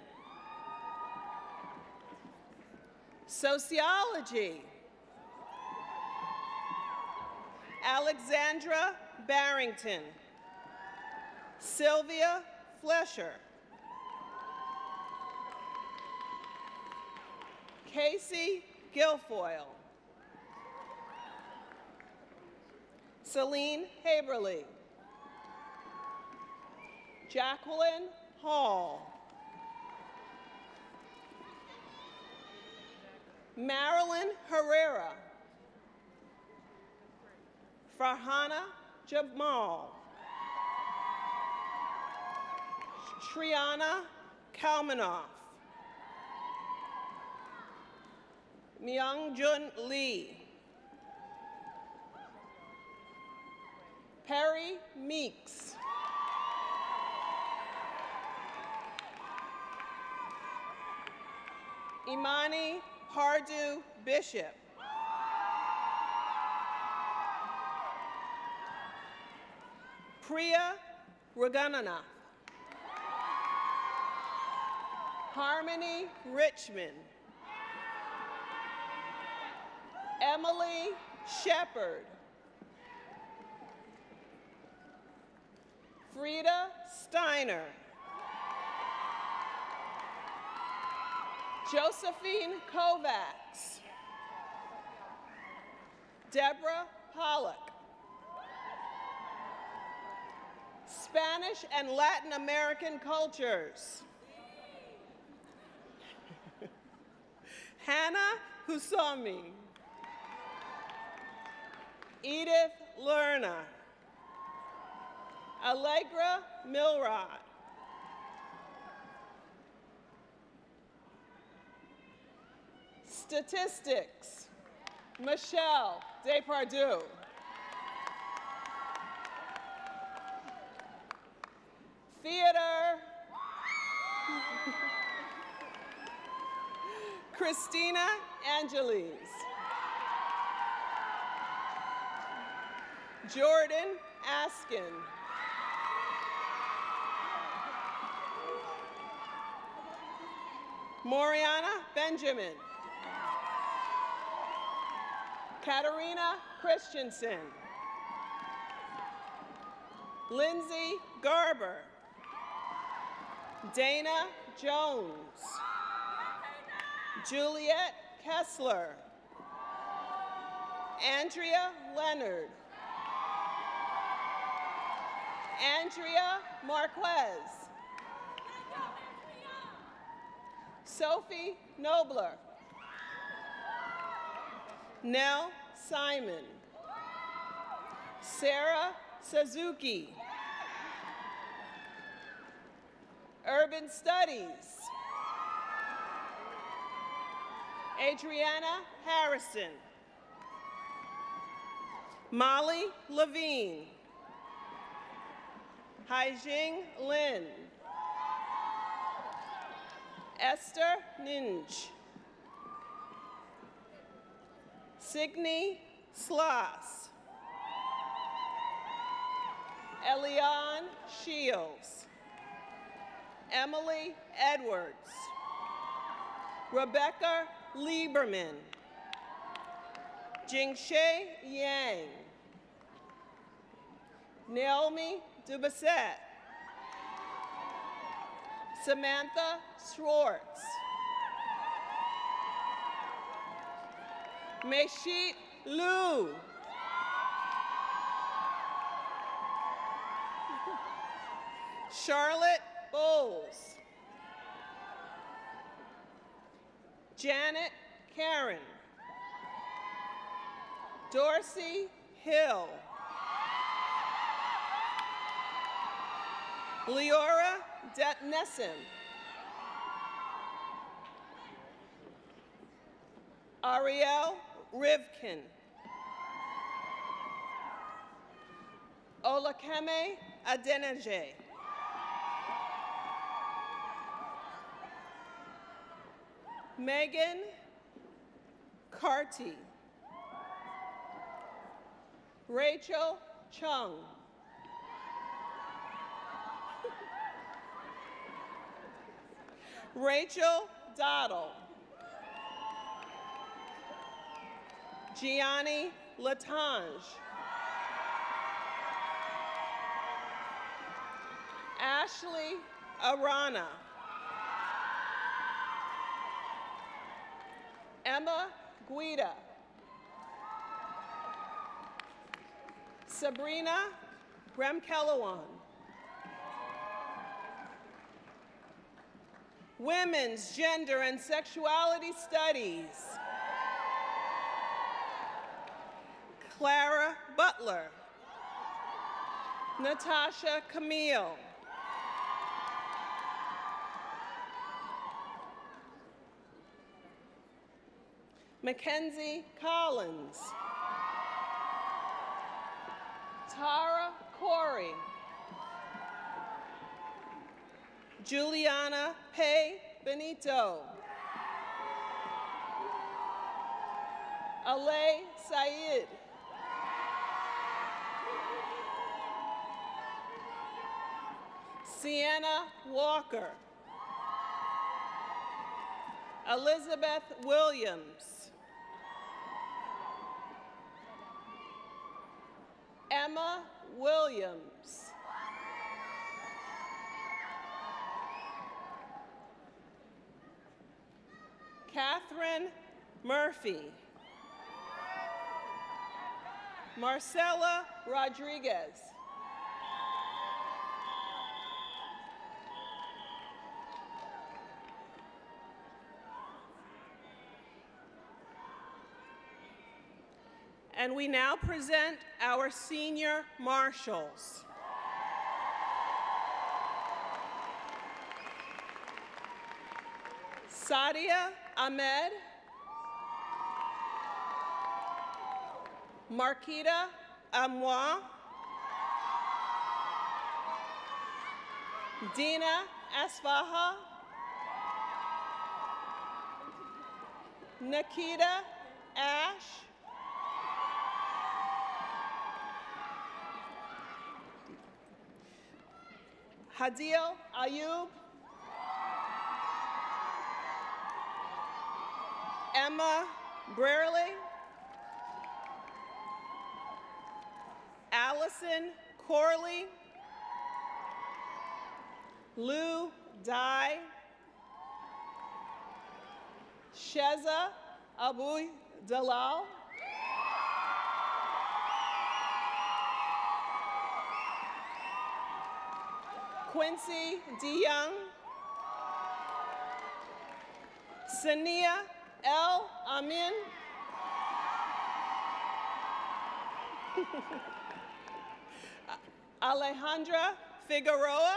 Sociology. Alexandra Barrington. Sylvia Flesher. Casey Guilfoyle. Celine Haberly. Jacqueline Hall. Marilyn Herrera. Farhana Jamal. Triana Kalmanoff. Myungjun Lee. Perry Meeks. Imani Pardew Bishop. Priya Raghunathan. Harmony Richmond. Emily Shepard. Frida Steiner. Josephine Kovacs. Deborah Pollock. Spanish and Latin American cultures. Hannah Husami. Edith Lerner. Allegra Milrod. Statistics. Michelle Depardieu. Theater. Christina Angeles. Jordan Askin. Moriana Benjamin. Katarina Christensen. Lindsay Garber. Dana Jones. Juliet Kessler. Andrea Leonard. Andrea Marquez. Sophie Nobler. Nell Simon. Sarah Suzuki. Urban Studies. Adriana Harrison. Molly Levine. Haijing Lin. Esther Ninj. Signe Sloss. Eliane Shields. Emily Edwards. Rebecca Lieberman. Jingshe Yang. Naomi Dubasset. Samantha Schwartz. Meshit Liu. Charlotte Bowles. Janet Karen. Dorsey Hill. Leora Nessim. Ariel Rivkin. Olakeme Adenije. Megan Carty. Rachel Chung. Rachel Doddle. Gianni Latange. Ashley Arana. Emma Guida. Sabrina Bremkelawan. Women's Gender and Sexuality Studies. Clara Butler. Natasha Camille. Mackenzie Collins. Tara Corey. Juliana Pei Benito. Alay Said. Sienna Walker. Elizabeth Williams. Emma Williams. Catherine Murphy. Marcela Rodriguez. And we now present our senior marshals. Sadia Ahmed. Marquita Amois. Dina Asfaha. Nikita Ash. Hadil Ayub. Emma Brearley. Allison Corley. Lou Dye. Sheza Abu Dalal. Quincy DeYoung. Sania El Amin. Alejandra Figueroa.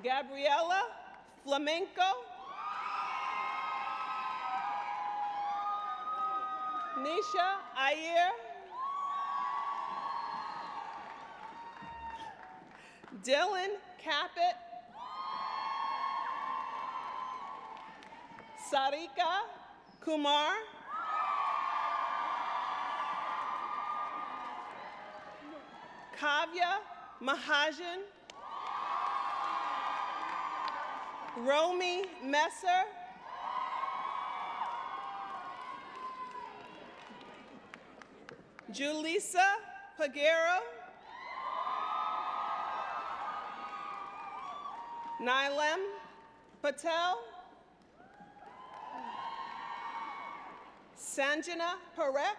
Gabriela Flamenco. Nisha Ayer. Dylan Caput. Sarika Kumar. Kavya Mahajan. Romy Messer. Julissa Pagero. Nilem Patel. Sanjana Parekh.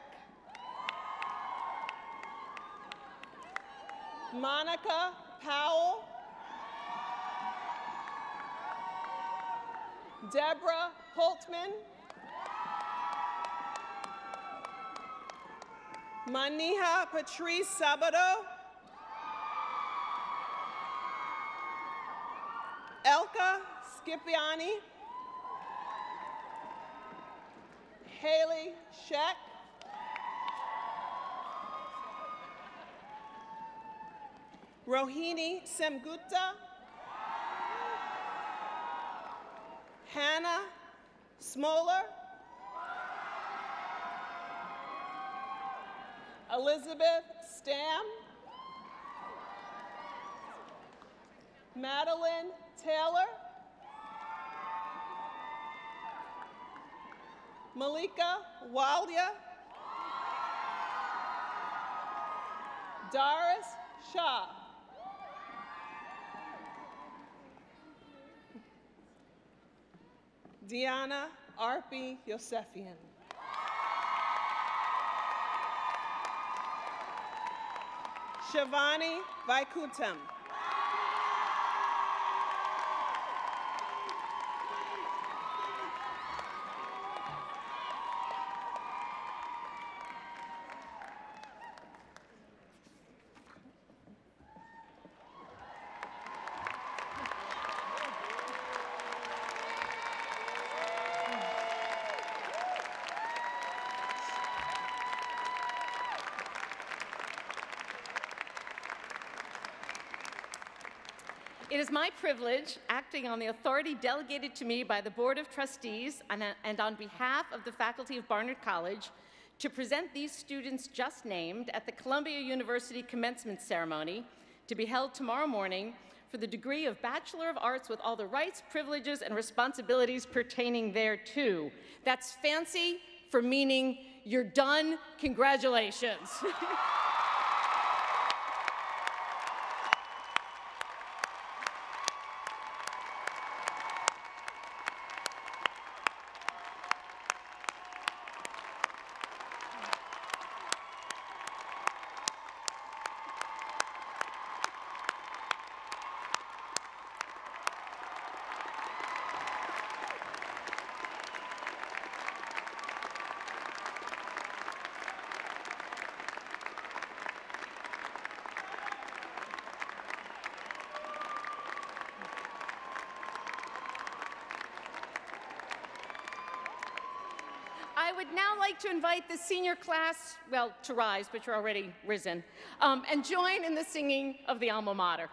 Monica Powell. Deborah Holtman. Maniha Patrice Sabado. Elka Scipiani. Haley Sheck. Rohini Semgupta. Hannah Smoller. Elizabeth Stam. Madeline Taylor. Malika Waldia. Doris Shah. Diana Arpi Yosefian. Shivani Vaikutam. It is my privilege, acting on the authority delegated to me by the Board of Trustees and on behalf of the faculty of Barnard College, to present these students just named at the Columbia University Commencement Ceremony to be held tomorrow morning for the degree of Bachelor of Arts with all the rights, privileges, and responsibilities pertaining thereto. That's fancy for meaning you're done. Congratulations. I would now like to invite the senior class, well, to rise, but you're already risen, and join in the singing of the alma mater.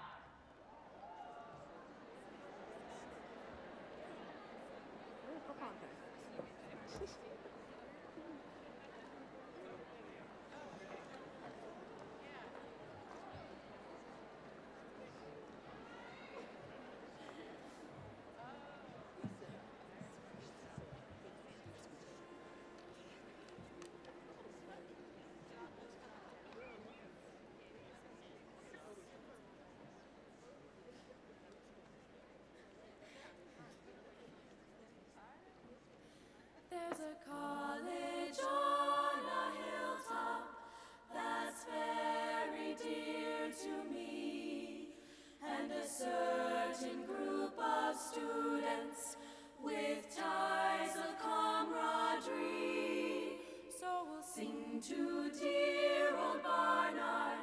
There's a college on a hilltop that's very dear to me, and a certain group of students with ties of camaraderie. So we'll sing to dear old Barnard,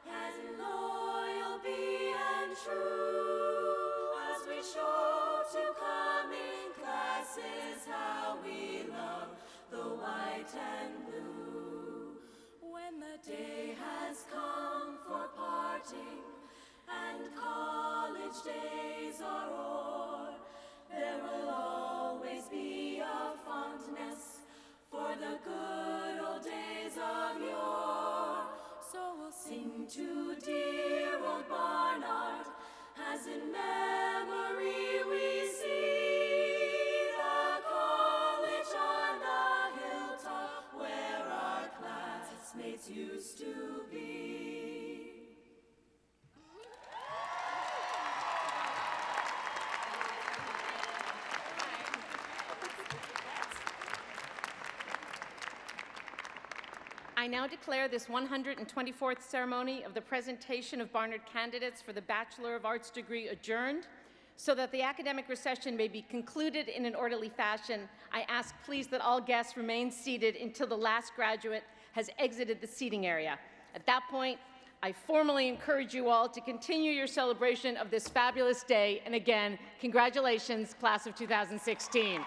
as loyal be and true, as we show to coming classes how we love the white and blue. When the day has come for parting and college days are o'er, there will always be a fondness for the good old days of yore. So we'll sing to dear old Barnard, as in memory we see the college on the hilltop where our classmates used to be. I now declare this 124th ceremony of the presentation of Barnard candidates for the Bachelor of Arts degree adjourned. So that the academic recession may be concluded in an orderly fashion, I ask please that all guests remain seated until the last graduate has exited the seating area. At that point, I formally encourage you all to continue your celebration of this fabulous day. And again, congratulations, class of 2016.